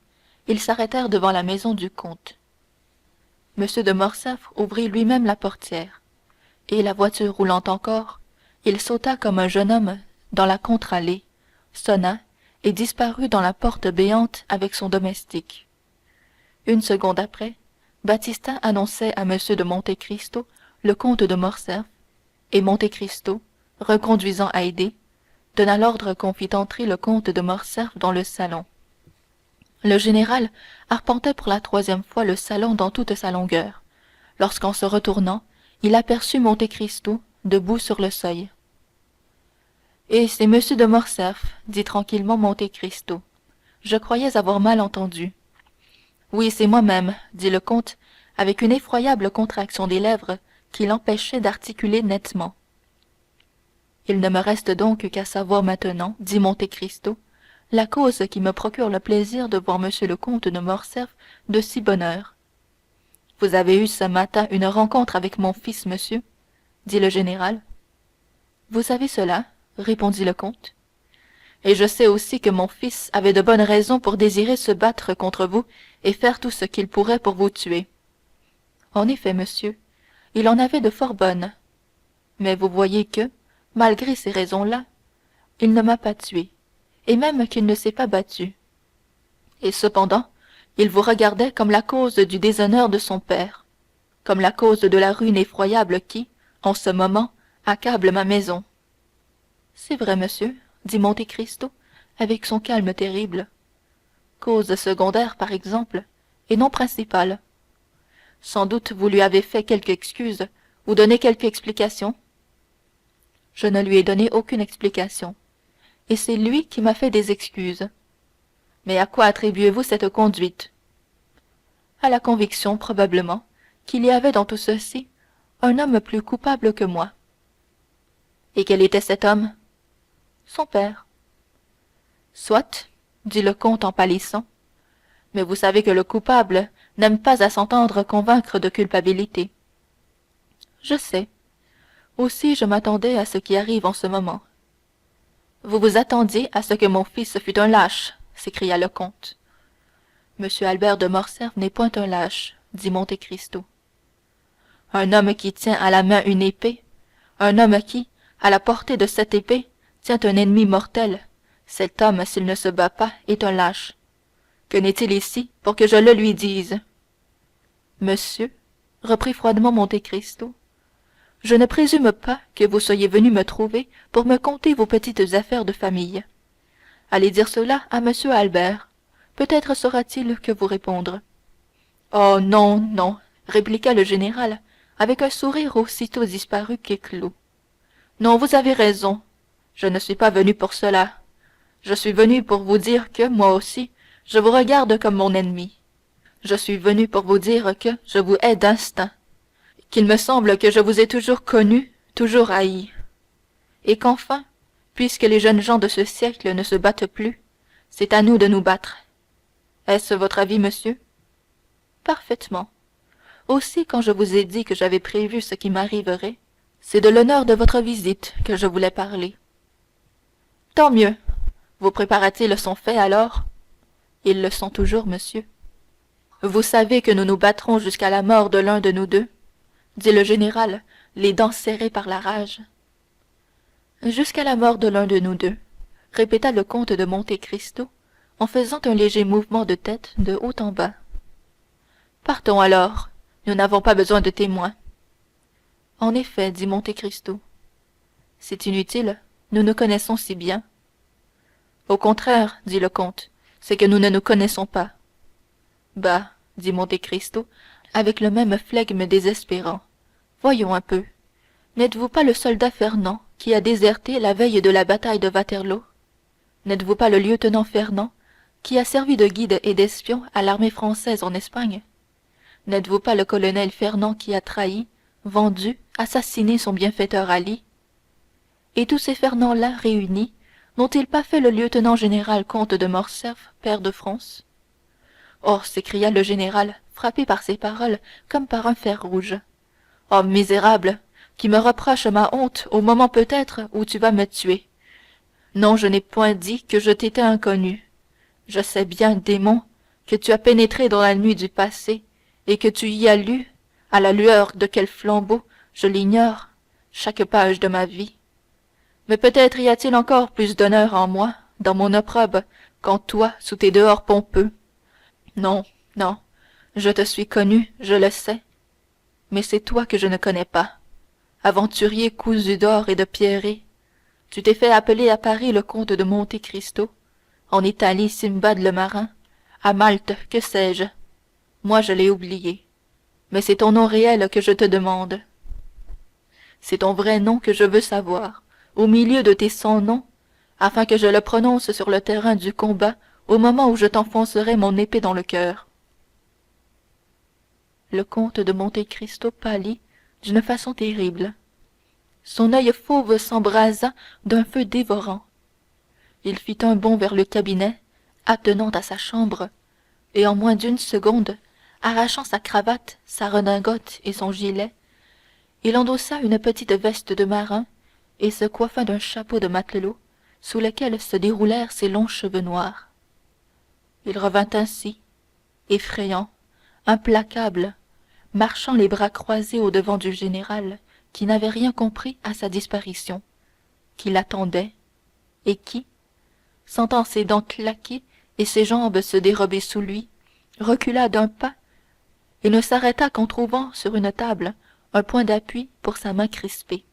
S1: ils s'arrêtèrent devant la maison du comte. M. de Morcerf ouvrit lui-même la portière, et la voiture roulant encore, il sauta comme un jeune homme dans la contre-allée, sonna et disparut dans la porte béante avec son domestique. Une seconde après, Baptistin annonçait à M. de Monte Cristo le comte de Morcerf, et Monte Cristo, reconduisant Haydée, donna l'ordre qu'on fît entrer le comte de Morcerf dans le salon. Le général arpentait pour la 3e fois le salon dans toute sa longueur, lorsqu'en se retournant, il aperçut Monte Cristo debout sur le seuil. Et c'est monsieur de Morcerf, dit tranquillement Monte Cristo. Je croyais avoir mal entendu. Oui, c'est moi-même, dit le comte, avec une effroyable contraction des lèvres qui l'empêchait d'articuler nettement. Il ne me reste donc qu'à savoir maintenant, dit Monte Cristo, la cause qui me procure le plaisir de voir monsieur le comte de Morcerf de si bonne heure. Vous avez eu ce matin une rencontre avec mon fils, monsieur, dit le général. Vous savez cela, répondit le comte. Et je sais aussi que mon fils avait de bonnes raisons pour désirer se battre contre vous et faire tout ce qu'il pourrait pour vous tuer. En effet, monsieur, il en avait de fort bonnes. Mais vous voyez que, malgré ces raisons-là, il ne m'a pas tué, et même qu'il ne s'est pas battu. Et cependant, il vous regardait comme la cause du déshonneur de son père, comme la cause de la ruine effroyable qui, en ce moment, accable ma maison. C'est vrai, monsieur, dit Monte Cristo avec son calme terrible. Cause secondaire, par exemple, et non principale. Sans doute vous lui avez fait quelque excuse ou donné quelque explication. Je ne lui ai donné aucune explication, et c'est lui qui m'a fait des excuses. Mais à quoi attribuez-vous cette conduite? À la conviction, probablement, qu'il y avait dans tout ceci un homme plus coupable que moi. Et quel était cet homme? Son père. Soit, dit le comte en pâlissant, mais vous savez que le coupable n'aime pas à s'entendre convaincre de culpabilité. Je sais. Aussi je m'attendais à ce qui arrive en ce moment. Vous vous attendiez à ce que mon fils fût un lâche, s'écria le comte. Monsieur Albert de Morcerf n'est point un lâche, dit Monte Cristo. Un homme qui tient à la main une épée, un homme qui, à la portée de cette épée, tient un ennemi mortel, cet homme, s'il ne se bat pas, est un lâche. Que n'est-il ici pour que je le lui dise? Monsieur, reprit froidement Monte Cristo, je ne présume pas que vous soyez venu me trouver pour me conter vos petites affaires de famille. Allez dire cela à monsieur Albert. Peut-être saura-t-il que vous répondre. Oh non, non, répliqua le général, avec un sourire aussitôt disparu qu'éclos. Non, vous avez raison. Je ne suis pas venu pour cela. Je suis venu pour vous dire que, moi aussi, je vous regarde comme mon ennemi. Je suis venu pour vous dire que je vous hais d'instinct, qu'il me semble que je vous ai toujours connu, toujours haï, et qu'enfin, puisque les jeunes gens de ce siècle ne se battent plus, c'est à nous de nous battre. Est-ce votre avis, monsieur? Parfaitement. Aussi, quand je vous ai dit que j'avais prévu ce qui m'arriverait, c'est de l'honneur de votre visite que je voulais parler. Tant mieux. Vos préparatifs sont faits alors? Ils le sont toujours, monsieur. Vous savez que nous nous battrons jusqu'à la mort de l'un de nous deux, dit le général, les dents serrées par la rage. Jusqu'à la mort de l'un de nous deux, répéta le comte de Monte Cristo en faisant un léger mouvement de tête de haut en bas. Partons alors, nous n'avons pas besoin de témoins. En effet, dit Monte Cristo. C'est inutile, nous nous connaissons si bien. Au contraire, dit le comte, c'est que nous ne nous connaissons pas. Bah, dit Monte Cristo, avec le même flegme désespérant. Voyons un peu. N'êtes-vous pas le soldat Fernand qui a déserté la veille de la bataille de Waterloo? N'êtes-vous pas le lieutenant Fernand qui a servi de guide et d'espion à l'armée française en Espagne? N'êtes-vous pas le colonel Fernand qui a trahi, vendu, assassiné son bienfaiteur Ali? Et tous ces Fernands-là réunis, n'ont-ils pas fait le lieutenant général comte de Morcerf, pair de France? Oh, s'écria le général, frappé par ces paroles comme par un fer rouge. Oh, misérable, qui me reproche ma honte au moment peut-être où tu vas me tuer. Non, je n'ai point dit que je t'étais inconnu. Je sais bien, démon, que tu as pénétré dans la nuit du passé, et que tu y as lu, à la lueur de quel flambeau, je l'ignore, chaque page de ma vie. Mais peut-être y a-t-il encore plus d'honneur en moi, dans mon opprobre, qu'en toi, sous tes dehors pompeux. Non, non, je te suis connu, je le sais, mais c'est toi que je ne connais pas. Aventurier cousu d'or et de pierreries, tu t'es fait appeler à Paris le comte de Monte Cristo, en Italie Simbad le marin, à Malte, que sais-je. Moi, je l'ai oublié, mais c'est ton nom réel que je te demande. C'est ton vrai nom que je veux savoir, au milieu de tes 100 noms, afin que je le prononce sur le terrain du combat au moment où je t'enfoncerai mon épée dans le cœur. Le comte de Monte Cristo pâlit d'une façon terrible. Son œil fauve s'embrasa d'un feu dévorant. Il fit un bond vers le cabinet, attenant à sa chambre, et en moins d'une seconde, arrachant sa cravate, sa redingote et son gilet, il endossa une petite veste de marin et se coiffa d'un chapeau de matelot sous lequel se déroulèrent ses longs cheveux noirs. Il revint ainsi, effrayant, implacable, marchant les bras croisés au-devant du général qui n'avait rien compris à sa disparition, qui l'attendait, et qui, sentant ses dents claquer et ses jambes se dérober sous lui, recula d'un pas et ne s'arrêta qu'en trouvant sur une table un point d'appui pour sa main crispée.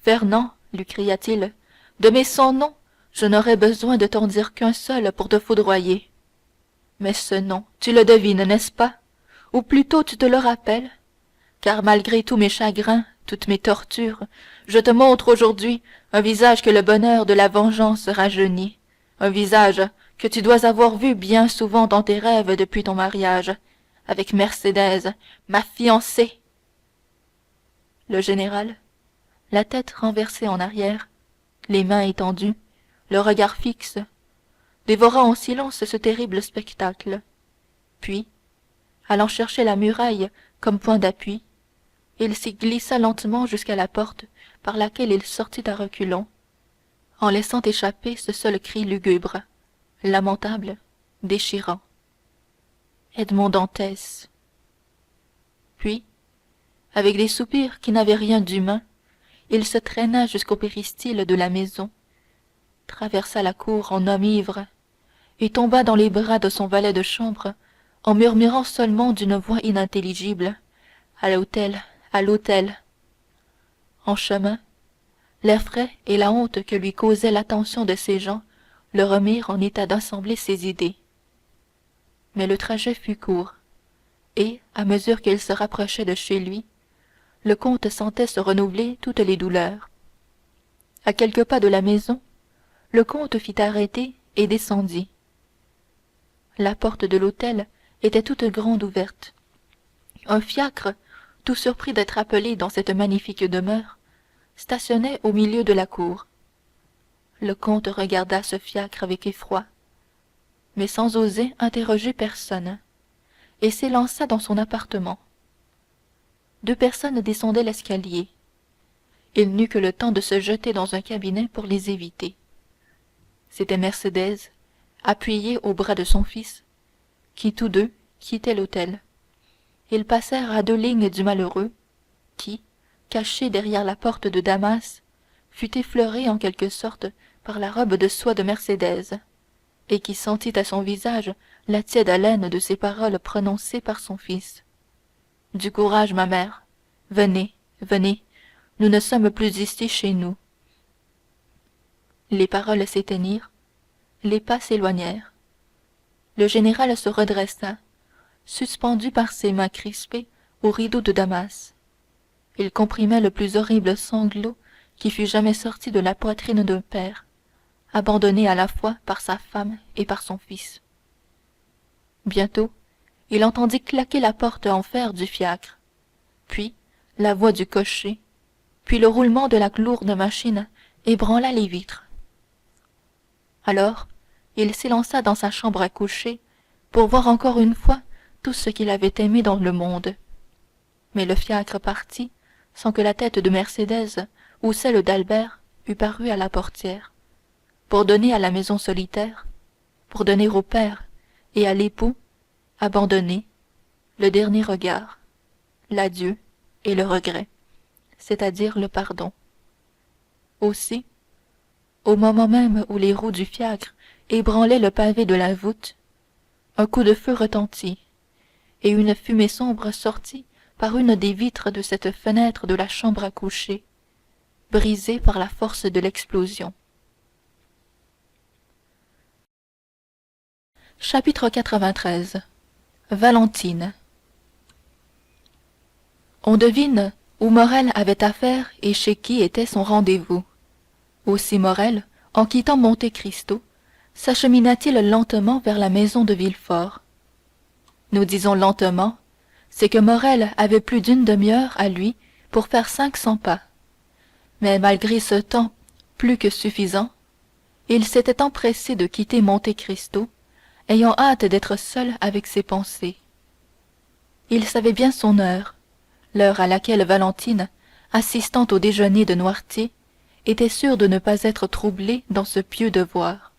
S1: Fernand, lui cria-t-il, de mes 100 noms, je n'aurais besoin de t'en dire qu'un seul pour te foudroyer. Mais ce nom, tu le devines, n'est-ce pas? Ou plutôt tu te le rappelles? Car malgré tous mes chagrins, toutes mes tortures, je te montre aujourd'hui un visage que le bonheur de la vengeance rajeunit, un visage que tu dois avoir vu bien souvent dans tes rêves depuis ton mariage, avec Mercédès, ma fiancée. Le général, la tête renversée en arrière, les mains étendues, le regard fixe, dévora en silence ce terrible spectacle. Puis, allant chercher la muraille comme point d'appui, il s'y glissa lentement jusqu'à la porte par laquelle il sortit à reculons, en laissant échapper ce seul cri lugubre, lamentable, déchirant. Edmond Dantès. Puis, avec des soupirs qui n'avaient rien d'humain, il se traîna jusqu'au péristyle de la maison, traversa la cour en homme ivre, et tomba dans les bras de son valet de chambre en murmurant seulement d'une voix inintelligible: à l'hôtel, à l'hôtel. En chemin, l'air frais et la honte que lui causait l'attention de ces gens le remirent en état d'assembler ses idées. Mais le trajet fut court, et, à mesure qu'il se rapprochait de chez lui, le comte sentait se renouveler toutes les douleurs. À quelques pas de la maison, le comte fit arrêter et descendit. La porte de l'hôtel était toute grande ouverte. Un fiacre, tout surpris d'être appelé dans cette magnifique demeure, stationnait au milieu de la cour. Le comte regarda ce fiacre avec effroi, mais sans oser interroger personne, et s'élança dans son appartement. Deux personnes descendaient l'escalier. Il n'eut que le temps de se jeter dans un cabinet pour les éviter. C'était Mercédès, appuyée au bras de son fils, qui tous deux quittaient l'hôtel. Ils passèrent à deux lignes du malheureux, qui, caché derrière la porte de Damas, fut effleuré en quelque sorte par la robe de soie de Mercédès, et qui sentit à son visage la tiède haleine de ces paroles prononcées par son fils. Du courage, ma mère. Venez, venez, nous ne sommes plus ici chez nous. Les paroles s'éteignirent, les pas s'éloignèrent. Le général se redressa, suspendu par ses mains crispées au rideau de Damas. Il comprimait le plus horrible sanglot qui fût jamais sorti de la poitrine d'un père, abandonné à la fois par sa femme et par son fils. Bientôt, il entendit claquer la porte en fer du fiacre, puis la voix du cocher, puis le roulement de la lourde machine ébranla les vitres. Alors, il s'élança dans sa chambre à coucher pour voir encore une fois tout ce qu'il avait aimé dans le monde. Mais le fiacre partit sans que la tête de Mercédès ou celle d'Albert eût paru à la portière, pour donner à la maison solitaire, pour donner au père et à l'époux, abandonné, le dernier regard, l'adieu et le regret, c'est-à-dire le pardon. Aussi, au moment même où les roues du fiacre ébranlaient le pavé de la voûte, un coup de feu retentit, et une fumée sombre sortit par une des vitres de cette fenêtre de la chambre à coucher, brisée par la force de l'explosion. Chapitre 93. Valentine. On devine où Morrel avait affaire et chez qui était son rendez-vous. Aussi Morrel, en quittant Monte Cristo, s'achemina-t-il lentement vers la maison de Villefort. Nous disons lentement, c'est que Morrel avait plus d'une demi-heure à lui pour faire 500 pas. Mais malgré ce temps plus que suffisant, il s'était empressé de quitter Monte Cristo, ayant hâte d'être seul avec ses pensées. Il savait bien son heure, l'heure à laquelle Valentine, assistant au déjeuner de Noirtier, était sûre de ne pas être troublée dans ce pieux devoir.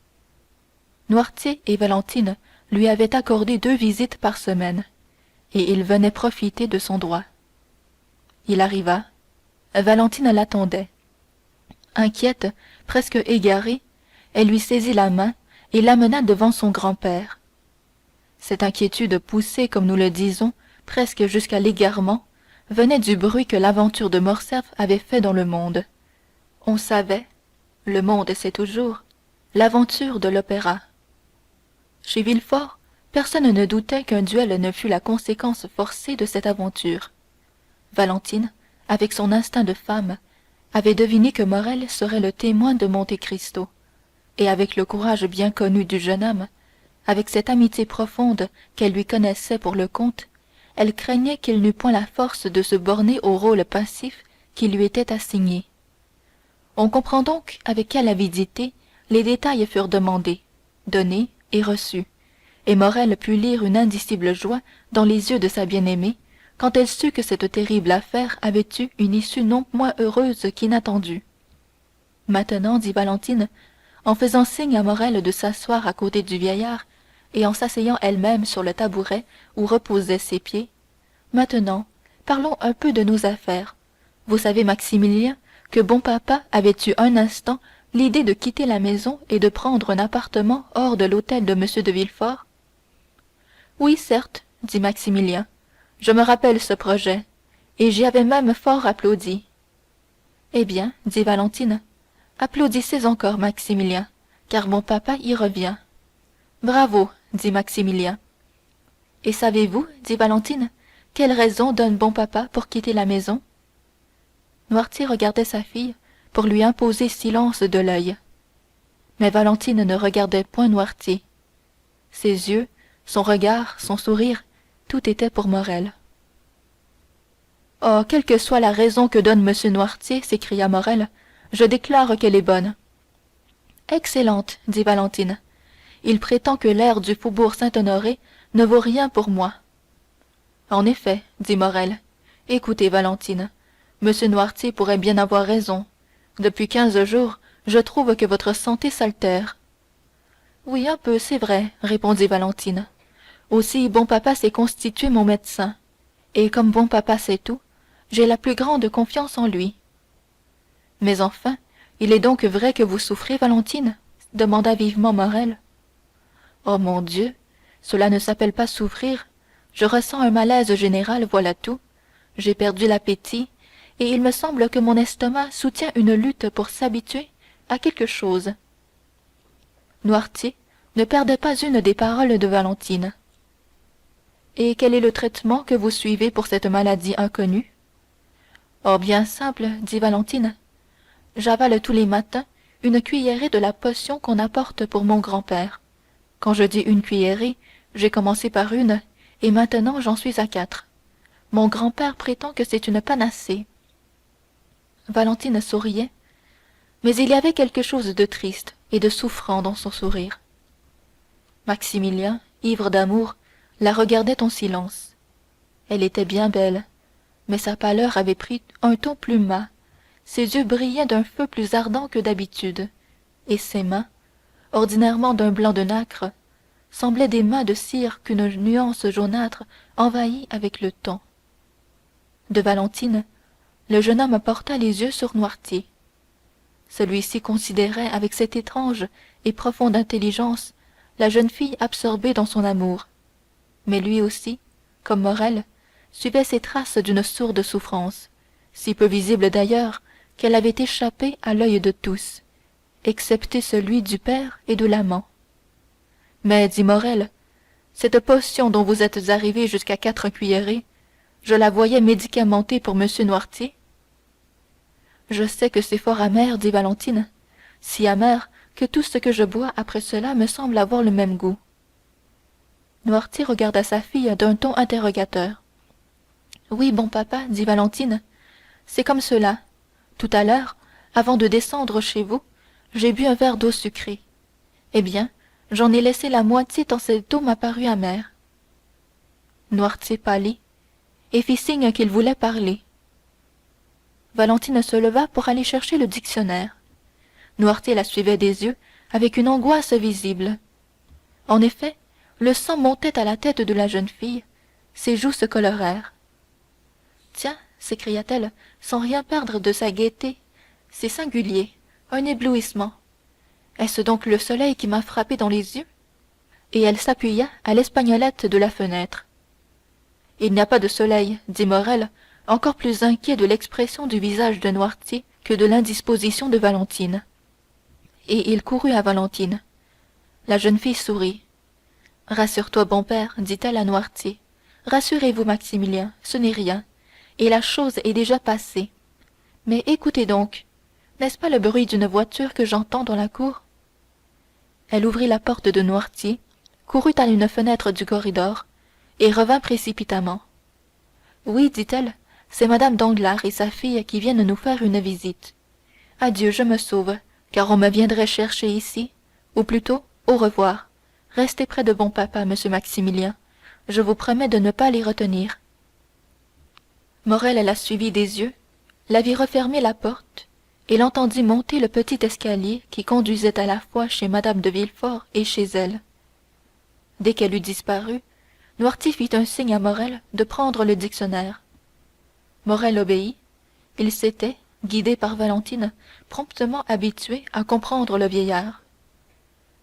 S1: Noirtier et Valentine lui avaient accordé 2 visites par semaine, et il venait profiter de son droit. Il arriva, Valentine l'attendait. Inquiète, presque égarée, elle lui saisit la main et l'amena devant son grand-père. Cette inquiétude poussée, comme nous le disons, presque jusqu'à l'égarement, venait du bruit que l'aventure de Morcerf avait fait dans le monde. On savait, le monde sait toujours, l'aventure de l'opéra. Chez Villefort, personne ne doutait qu'un duel ne fût la conséquence forcée de cette aventure. Valentine, avec son instinct de femme, avait deviné que Morrel serait le témoin de Monte Cristo, et avec le courage bien connu du jeune homme, avec cette amitié profonde qu'elle lui connaissait pour le comte, elle craignait qu'il n'eût point la force de se borner au rôle passif qui lui était assigné. On comprend donc avec quelle avidité les détails furent demandés, donnés et reçus, et Morrel put lire une indicible joie dans les yeux de sa bien-aimée quand elle sut que cette terrible affaire avait eu une issue non moins heureuse qu'inattendue. Maintenant, dit Valentine, en faisant signe à Morrel de s'asseoir à côté du vieillard et en s'asseyant elle-même sur le tabouret où reposaient ses pieds, maintenant, parlons un peu de nos affaires. Vous savez, Maximilien, que bon papa avait eu un instant l'idée de quitter la maison et de prendre un appartement hors de l'hôtel de M. de Villefort. Oui, certes, dit Maximilien, je me rappelle ce projet, et j'y avais même fort applaudi. Eh bien, dit Valentine, applaudissez encore, Maximilien, car mon papa y revient. Bravo, dit Maximilien. Et savez-vous, dit Valentine, quelle raison donne bon papa pour quitter la maison? Noirtier regardait sa fille pour lui imposer silence de l'œil. Mais Valentine ne regardait point Noirtier. Ses yeux, son regard, son sourire, tout était pour Morrel. Oh, quelle que soit la raison que donne M. Noirtier, s'écria Morrel, je déclare qu'elle est bonne. Excellente, dit Valentine. Il prétend que l'air du faubourg Saint-Honoré ne vaut rien pour moi. En effet, dit Morrel. Écoutez, Valentine, M. Noirtier pourrait bien avoir raison. Depuis 15 jours, je trouve que votre santé s'altère. Oui, un peu, c'est vrai, répondit Valentine. Aussi, bon papa s'est constitué mon médecin. Et comme bon papa sait tout, j'ai la plus grande confiance en lui. Mais enfin, il est donc vrai que vous souffrez, Valentine demanda vivement Morrel. Oh mon Dieu, cela ne s'appelle pas souffrir. Je ressens un malaise général, voilà tout. J'ai perdu l'appétit, et il me semble que mon estomac soutient une lutte pour s'habituer à quelque chose. Noirtier ne perdait pas une des paroles de Valentine. Et quel est le traitement que vous suivez pour cette maladie inconnue? Oh, bien simple, dit Valentine. J'avale tous les matins une cuillerée de la potion qu'on apporte pour mon grand-père. Quand je dis une cuillerée, j'ai commencé par une, et maintenant j'en suis à 4. Mon grand-père prétend que c'est une panacée. Valentine souriait, mais il y avait quelque chose de triste et de souffrant dans son sourire. Maximilien, ivre d'amour, la regardait en silence. Elle était bien belle, mais sa pâleur avait pris un ton plus mat, ses yeux brillaient d'un feu plus ardent que d'habitude, et ses mains, ordinairement d'un blanc de nacre, semblaient des mains de cire qu'une nuance jaunâtre envahit avec le temps. De Valentine, le jeune homme porta les yeux sur Noirtier. Celui-ci considérait avec cette étrange et profonde intelligence la jeune fille absorbée dans son amour, mais lui aussi, comme Morrel, suivait ces traces d'une sourde souffrance, si peu visible d'ailleurs qu'elle avait échappé à l'œil de tous, excepté celui du père et de l'amant. Mais, dit Morrel, cette potion dont vous êtes arrivé jusqu'à 4 cuillerées, je la voyais médicamentée pour M. Noirtier. Je sais que c'est fort amer, dit Valentine, si amer que tout ce que je bois après cela me semble avoir le même goût. Noirtier regarda sa fille d'un ton interrogateur. Oui, bon papa, dit Valentine, c'est comme cela. Tout à l'heure, avant de descendre chez vous, j'ai bu un verre d'eau sucrée. Eh bien, j'en ai laissé la moitié tant cette eau m'a paru amère. Noirtier pâlit et fit signe qu'il voulait parler. Valentine se leva pour aller chercher le dictionnaire. Noirtier la suivait des yeux avec une angoisse visible. En effet, le sang montait à la tête de la jeune fille, ses joues se colorèrent. Tiens, s'écria-t-elle, sans rien perdre de sa gaieté, c'est singulier, un éblouissement. Est-ce donc le soleil qui m'a frappé dans les yeux? Et elle s'appuya à l'espagnolette de la fenêtre. Il n'y a pas de soleil, dit Morrel, encore plus inquiet de l'expression du visage de Noirtier que de l'indisposition de Valentine. Et il courut à Valentine. La jeune fille sourit. Rassure-toi, bon père, dit-elle à Noirtier. Rassurez-vous, Maximilien, ce n'est rien, et la chose est déjà passée. Mais écoutez donc, n'est-ce pas le bruit d'une voiture que j'entends dans la cour? Elle ouvrit la porte de Noirtier, courut à une fenêtre du corridor, et revint précipitamment. Oui, dit-elle, c'est Madame Danglars et sa fille qui viennent nous faire une visite. Adieu, je me sauve, car on me viendrait chercher ici, ou plutôt, au revoir. Restez près de bon papa, monsieur Maximilien. Je vous promets de ne pas les retenir. Morrel la suivit des yeux, la vit refermer la porte, et l'entendit monter le petit escalier qui conduisait à la fois chez Madame de Villefort et chez elle. Dès qu'elle eut disparu, Noirtier fit un signe à Morrel de prendre le dictionnaire. Morrel obéit. Il s'était, guidé par Valentine, promptement habitué à comprendre le vieillard.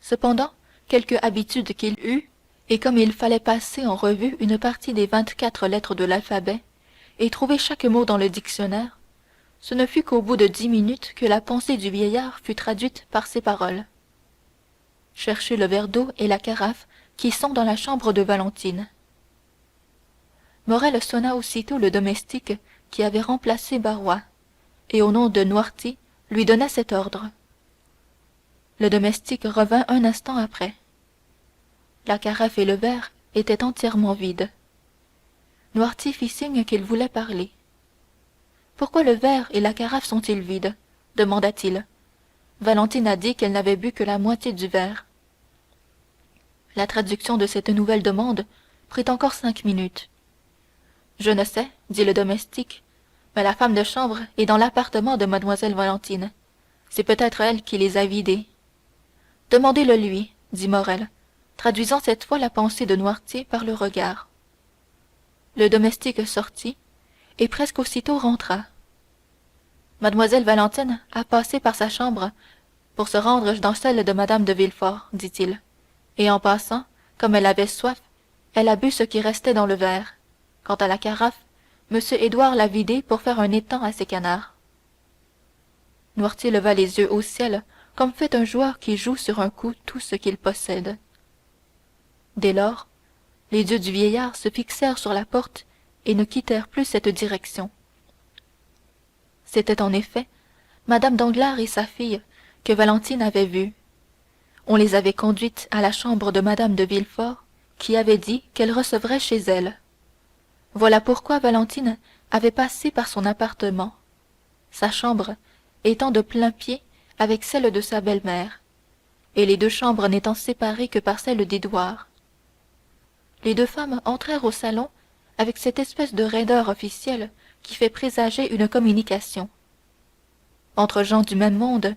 S1: Cependant, quelque habitude qu'il eût, et comme il fallait passer en revue une partie des 24 lettres de l'alphabet, et trouver chaque mot dans le dictionnaire, ce ne fut qu'au bout de 10 minutes que la pensée du vieillard fut traduite par ces paroles. Cherchez le verre d'eau et la carafe qui sont dans la chambre de Valentine. Morrel sonna aussitôt le domestique qui avait remplacé Barrois, et au nom de Noirtier lui donna cet ordre. Le domestique revint un instant après. La carafe et le verre étaient entièrement vides. Noirtier fit signe qu'il voulait parler. Pourquoi le verre et la carafe sont-ils vides demanda-t-il. Valentine a dit qu'elle n'avait bu que la moitié du verre. La traduction de cette nouvelle demande prit encore 5 minutes. Je ne sais, dit le domestique, mais la femme de chambre est dans l'appartement de mademoiselle Valentine. C'est peut-être elle qui les a vidés. Demandez-le lui, dit Morrel, traduisant cette fois la pensée de Noirtier par le regard. Le domestique sortit et presque aussitôt rentra. Mademoiselle Valentine a passé par sa chambre pour se rendre dans celle de madame de Villefort, dit-il, et en passant, comme elle avait soif, elle a bu ce qui restait dans le verre. Quant à la carafe, monsieur Édouard l'a vidée pour faire un étang à ses canards. Noirtier leva les yeux au ciel comme fait un joueur qui joue sur un coup tout ce qu'il possède. Dès lors, les yeux du vieillard se fixèrent sur la porte et ne quittèrent plus cette direction. C'était en effet Mme Danglars et sa fille que Valentine avait vues. On les avait conduites à la chambre de Mme de Villefort, qui avait dit qu'elle recevrait chez elle. Voilà pourquoi Valentine avait passé par son appartement, sa chambre étant de plain-pied avec celle de sa belle-mère, et les deux chambres n'étant séparées que par celle d'Édouard. Les deux femmes entrèrent au salon avec cette espèce de raideur officielle qui fait présager une communication. Entre gens du même monde,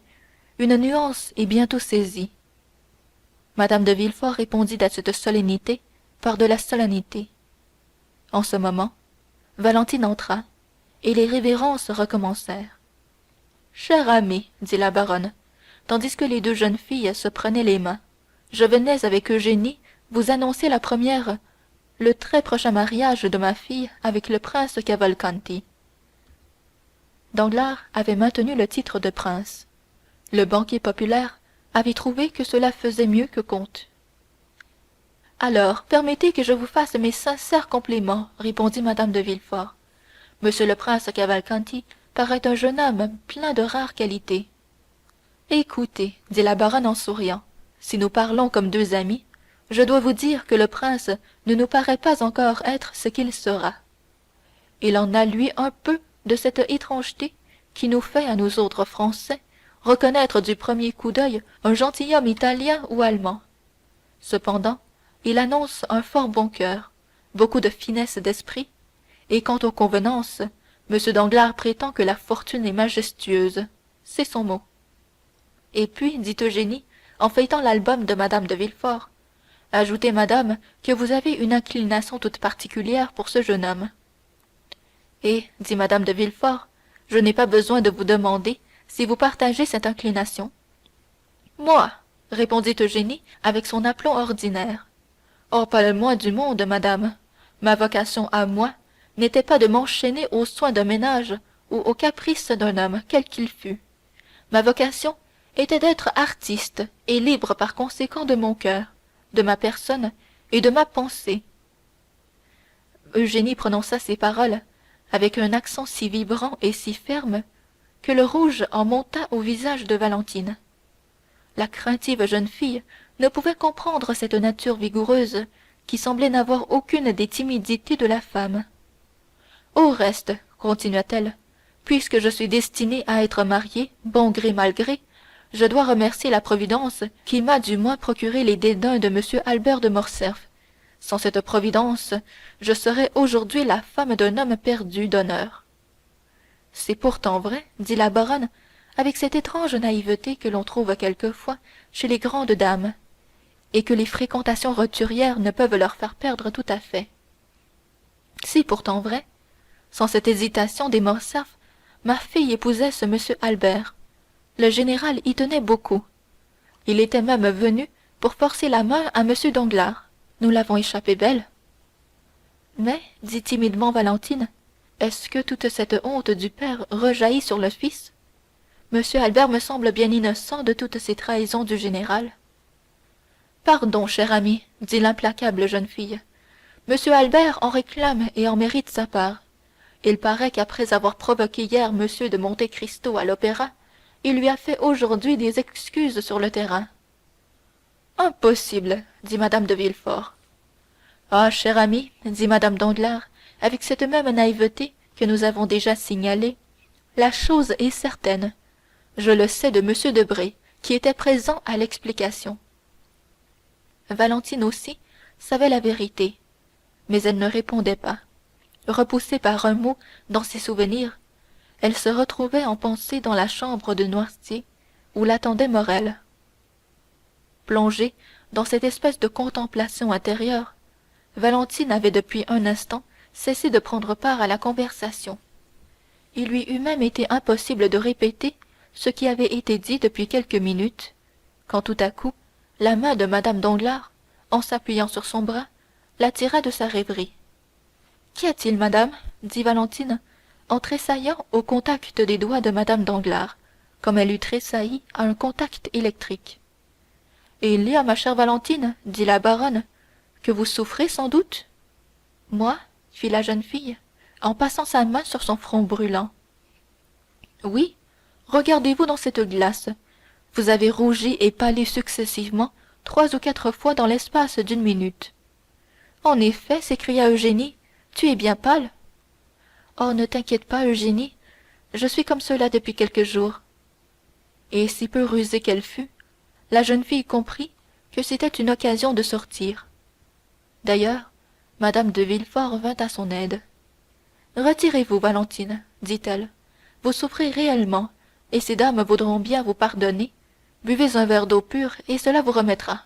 S1: une nuance est bientôt saisie. Mme de Villefort répondit à cette solennité par de la solennité. En ce moment, Valentine entra, et les révérences recommencèrent. Cher ami, dit la baronne, tandis que les deux jeunes filles se prenaient les mains, je venais avec Eugénie vous annoncer la première, le très prochain mariage de ma fille avec le prince Cavalcanti. Danglars avait maintenu le titre de prince. Le banquier populaire avait trouvé que cela faisait mieux que comte. Alors, permettez que je vous fasse mes sincères compliments, répondit mme de Villefort. Monsieur le prince Cavalcanti paraît un jeune homme plein de rares qualités. Écoutez, dit la baronne en souriant, si nous parlons comme deux amis, je dois vous dire que le prince ne nous paraît pas encore être ce qu'il sera. Il en a lui un peu de cette étrangeté qui nous fait, à nous autres Français, reconnaître du premier coup d'œil un gentilhomme italien ou allemand. Cependant, il annonce un fort bon cœur, beaucoup de finesse d'esprit, et quant aux convenances, M. Danglars prétend que la fortune est majestueuse. C'est son mot. Et puis, dit Eugénie, en feuilletant l'album de mme de Villefort, ajoutez, madame, que vous avez une inclination toute particulière pour ce jeune homme. Et, dit mme de Villefort, je n'ai pas besoin de vous demander si vous partagez cette inclination. Moi, répondit Eugénie avec son aplomb ordinaire. Oh, pas le moins du monde, madame. Ma vocation à moi n'était pas de m'enchaîner aux soins d'un ménage ou aux caprices d'un homme, quel qu'il fût. Ma vocation était d'être artiste et libre par conséquent de mon cœur, de ma personne et de ma pensée. Eugénie prononça ces paroles avec un accent si vibrant et si ferme que le rouge en monta au visage de Valentine. La craintive jeune fille ne pouvait comprendre cette nature vigoureuse qui semblait n'avoir aucune des timidités de la femme. Au reste, continua-t-elle, puisque je suis destinée à être mariée, bon gré mal gré, je dois remercier la Providence qui m'a du moins procuré les dédains de M. Albert de Morcerf. Sans cette Providence, je serais aujourd'hui la femme d'un homme perdu d'honneur. C'est pourtant vrai, dit la baronne, avec cette étrange naïveté que l'on trouve quelquefois chez les grandes dames, et que les fréquentations roturières ne peuvent leur faire perdre tout à fait. C'est pourtant vrai. Sans cette hésitation des Morcerf, ma fille épousait ce monsieur Albert. Le général y tenait beaucoup. Il était même venu pour forcer la main à monsieur Danglars. Nous l'avons échappé belle. Mais, dit timidement Valentine, est-ce que toute cette honte du père rejaillit sur le fils? Monsieur Albert me semble bien innocent de toutes ces trahisons du général. Pardon, cher ami, dit l'implacable jeune fille. Monsieur Albert en réclame et en mérite sa part. Il paraît qu'après avoir provoqué hier monsieur de Monte Cristo à l'opéra, il lui a fait aujourd'hui des excuses sur le terrain. Impossible, dit Madame de Villefort. Ah, cher ami, dit Madame Danglars, avec cette même naïveté que nous avons déjà signalée, la chose est certaine. Je le sais de monsieur Debray, qui était présent à l'explication. Valentine aussi savait la vérité, mais elle ne répondait pas. Repoussée par un mot dans ses souvenirs, elle se retrouvait en pensée dans la chambre de Noirtier, où l'attendait Morrel. Plongée dans cette espèce de contemplation intérieure, Valentine avait depuis un instant cessé de prendre part à la conversation. Il lui eût même été impossible de répéter ce qui avait été dit depuis quelques minutes, quand tout à coup la main de Mme Danglars, en s'appuyant sur son bras, l'attira de sa rêverie. Qu'y a-t-il, madame dit Valentine, en tressaillant au contact des doigts de Mme Danglars, comme elle eût tressailli à un contact électrique. Il y a, ma chère Valentine, dit la baronne, que vous souffrez sans doute. Moi, fit la jeune fille, en passant sa main sur son front brûlant. Oui, regardez-vous dans cette glace. Vous avez rougi et pâli successivement 3 ou 4 fois dans l'espace d'une minute. En effet, s'écria Eugénie, tu es bien pâle. Oh, ne t'inquiète pas, Eugénie, je suis comme cela depuis quelques jours. Et si peu rusée qu'elle fût, la jeune fille comprit que c'était une occasion de sortir. D'ailleurs, Madame de Villefort vint à son aide. Retirez-vous, Valentine, dit-elle. Vous souffrez réellement, et ces dames voudront bien vous pardonner. Buvez un verre d'eau pure, et cela vous remettra.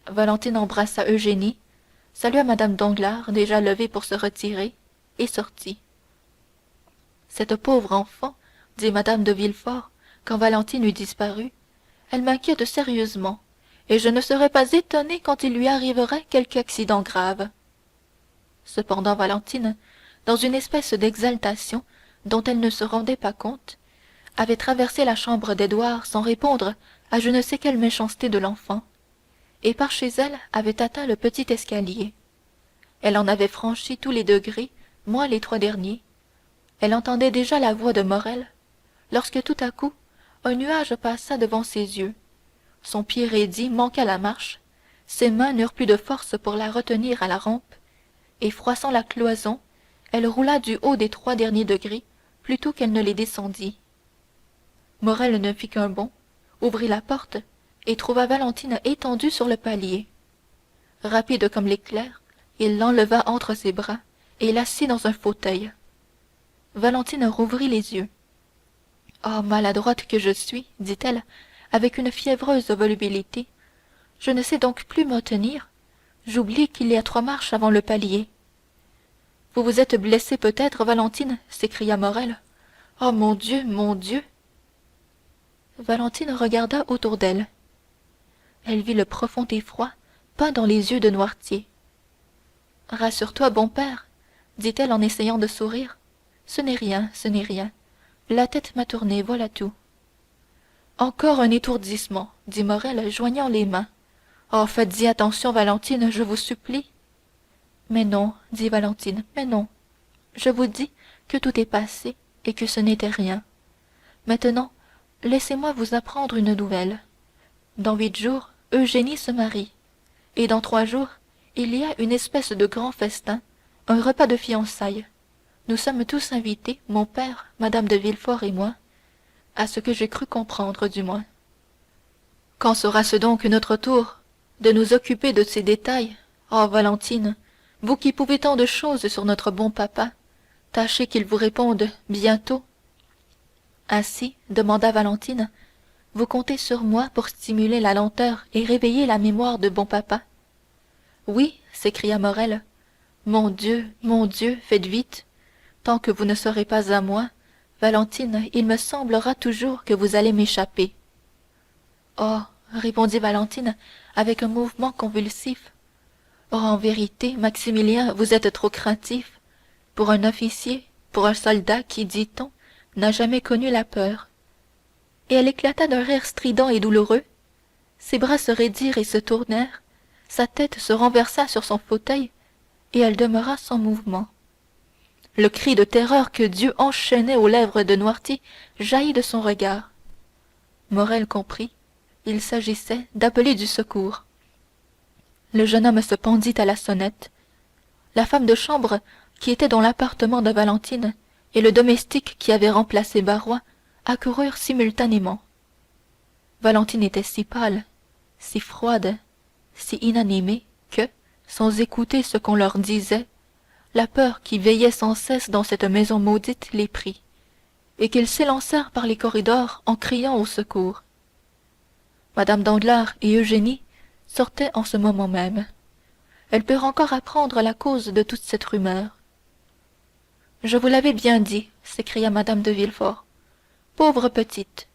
S1: Valentine embrassa Eugénie, salua Mme Danglars, déjà levée pour se retirer, et sortit. Cette pauvre enfant, dit Mme de Villefort, quand Valentine eut disparu, elle m'inquiète sérieusement, et je ne serais pas étonnée quand il lui arriverait quelque accident grave. Cependant Valentine, dans une espèce d'exaltation dont elle ne se rendait pas compte, avait traversé la chambre d'Édouard sans répondre à je ne sais quelle méchanceté de l'enfant, et par chez elle avait atteint le petit escalier. Elle en avait franchi tous les degrés, moins les 3 derniers. Elle entendait déjà la voix de Morrel, lorsque tout à coup un nuage passa devant ses yeux. Son pied raidi manqua la marche, ses mains n'eurent plus de force pour la retenir à la rampe, et froissant la cloison, elle roula du haut des 3 derniers degrés plutôt qu'elle ne les descendit. Morrel ne fit qu'un bond, ouvrit la porte et trouva Valentine étendue sur le palier. Rapide comme l'éclair, il l'enleva entre ses bras et l'assit dans un fauteuil. Valentine rouvrit les yeux. Oh, maladroite que je suis, dit-elle, avec une fiévreuse volubilité. Je ne sais donc plus me tenir. J'oublie qu'il y a 3 marches avant le palier. Vous vous êtes blessée peut-être, Valentine s'écria Morrel. Oh, mon Dieu, mon Dieu. Valentine regarda autour d'elle. Elle vit le profond effroi peint dans les yeux de Noirtier. Rassure-toi, bon père, dit-elle en essayant de sourire. Ce n'est rien, ce n'est rien. La tête m'a tourné, voilà tout. Encore un étourdissement, dit Morrel, joignant les mains. Oh, faites-y attention, Valentine, je vous supplie. Mais non, dit Valentine, mais non. Je vous dis que tout est passé et que ce n'était rien. Maintenant, laissez-moi vous apprendre une nouvelle. Dans 8 jours, Eugénie se marie, et dans 3 jours, il y a une espèce de grand festin, un repas de fiançailles. Nous sommes tous invités, mon père, Madame de Villefort et moi, à ce que j'ai cru comprendre du moins. Quand sera-ce donc notre tour de nous occuper de ces détails? Oh, Valentine, vous qui pouvez tant de choses sur notre bon papa, tâchez qu'il vous réponde bientôt. Ainsi, demanda Valentine, vous comptez sur moi pour stimuler la lenteur et réveiller la mémoire de bon papa? Oui, s'écria Morrel. Mon Dieu, faites vite. Tant que vous ne serez pas à moi, Valentine, il me semblera toujours que vous allez m'échapper. Oh, répondit Valentine avec un mouvement convulsif. Oh, en vérité, Maximilien, vous êtes trop craintif. Pour un officier, pour un soldat qui, dit-on, n'a jamais connu la peur. Et elle éclata d'un rire strident et douloureux. Ses bras se raidirent et se tournèrent, sa tête se renversa sur son fauteuil, et elle demeura sans mouvement. Le cri de terreur que Dieu enchaînait aux lèvres de Noirtier jaillit de son regard. Morrel comprit. Il s'agissait d'appeler du secours. Le jeune homme se pendit à la sonnette. La femme de chambre qui était dans l'appartement de Valentine et le domestique qui avait remplacé Barrois accoururent simultanément. Valentine était si pâle, si froide, si inanimée que, sans écouter ce qu'on leur disait, la peur qui veillait sans cesse dans cette maison maudite les prit, et qu'ils s'élancèrent par les corridors en criant au secours. Mme Danglars et Eugénie sortaient en ce moment même. Elles purent encore apprendre la cause de toute cette rumeur. Je vous l'avais bien dit, s'écria Mme de Villefort. Pauvre petite,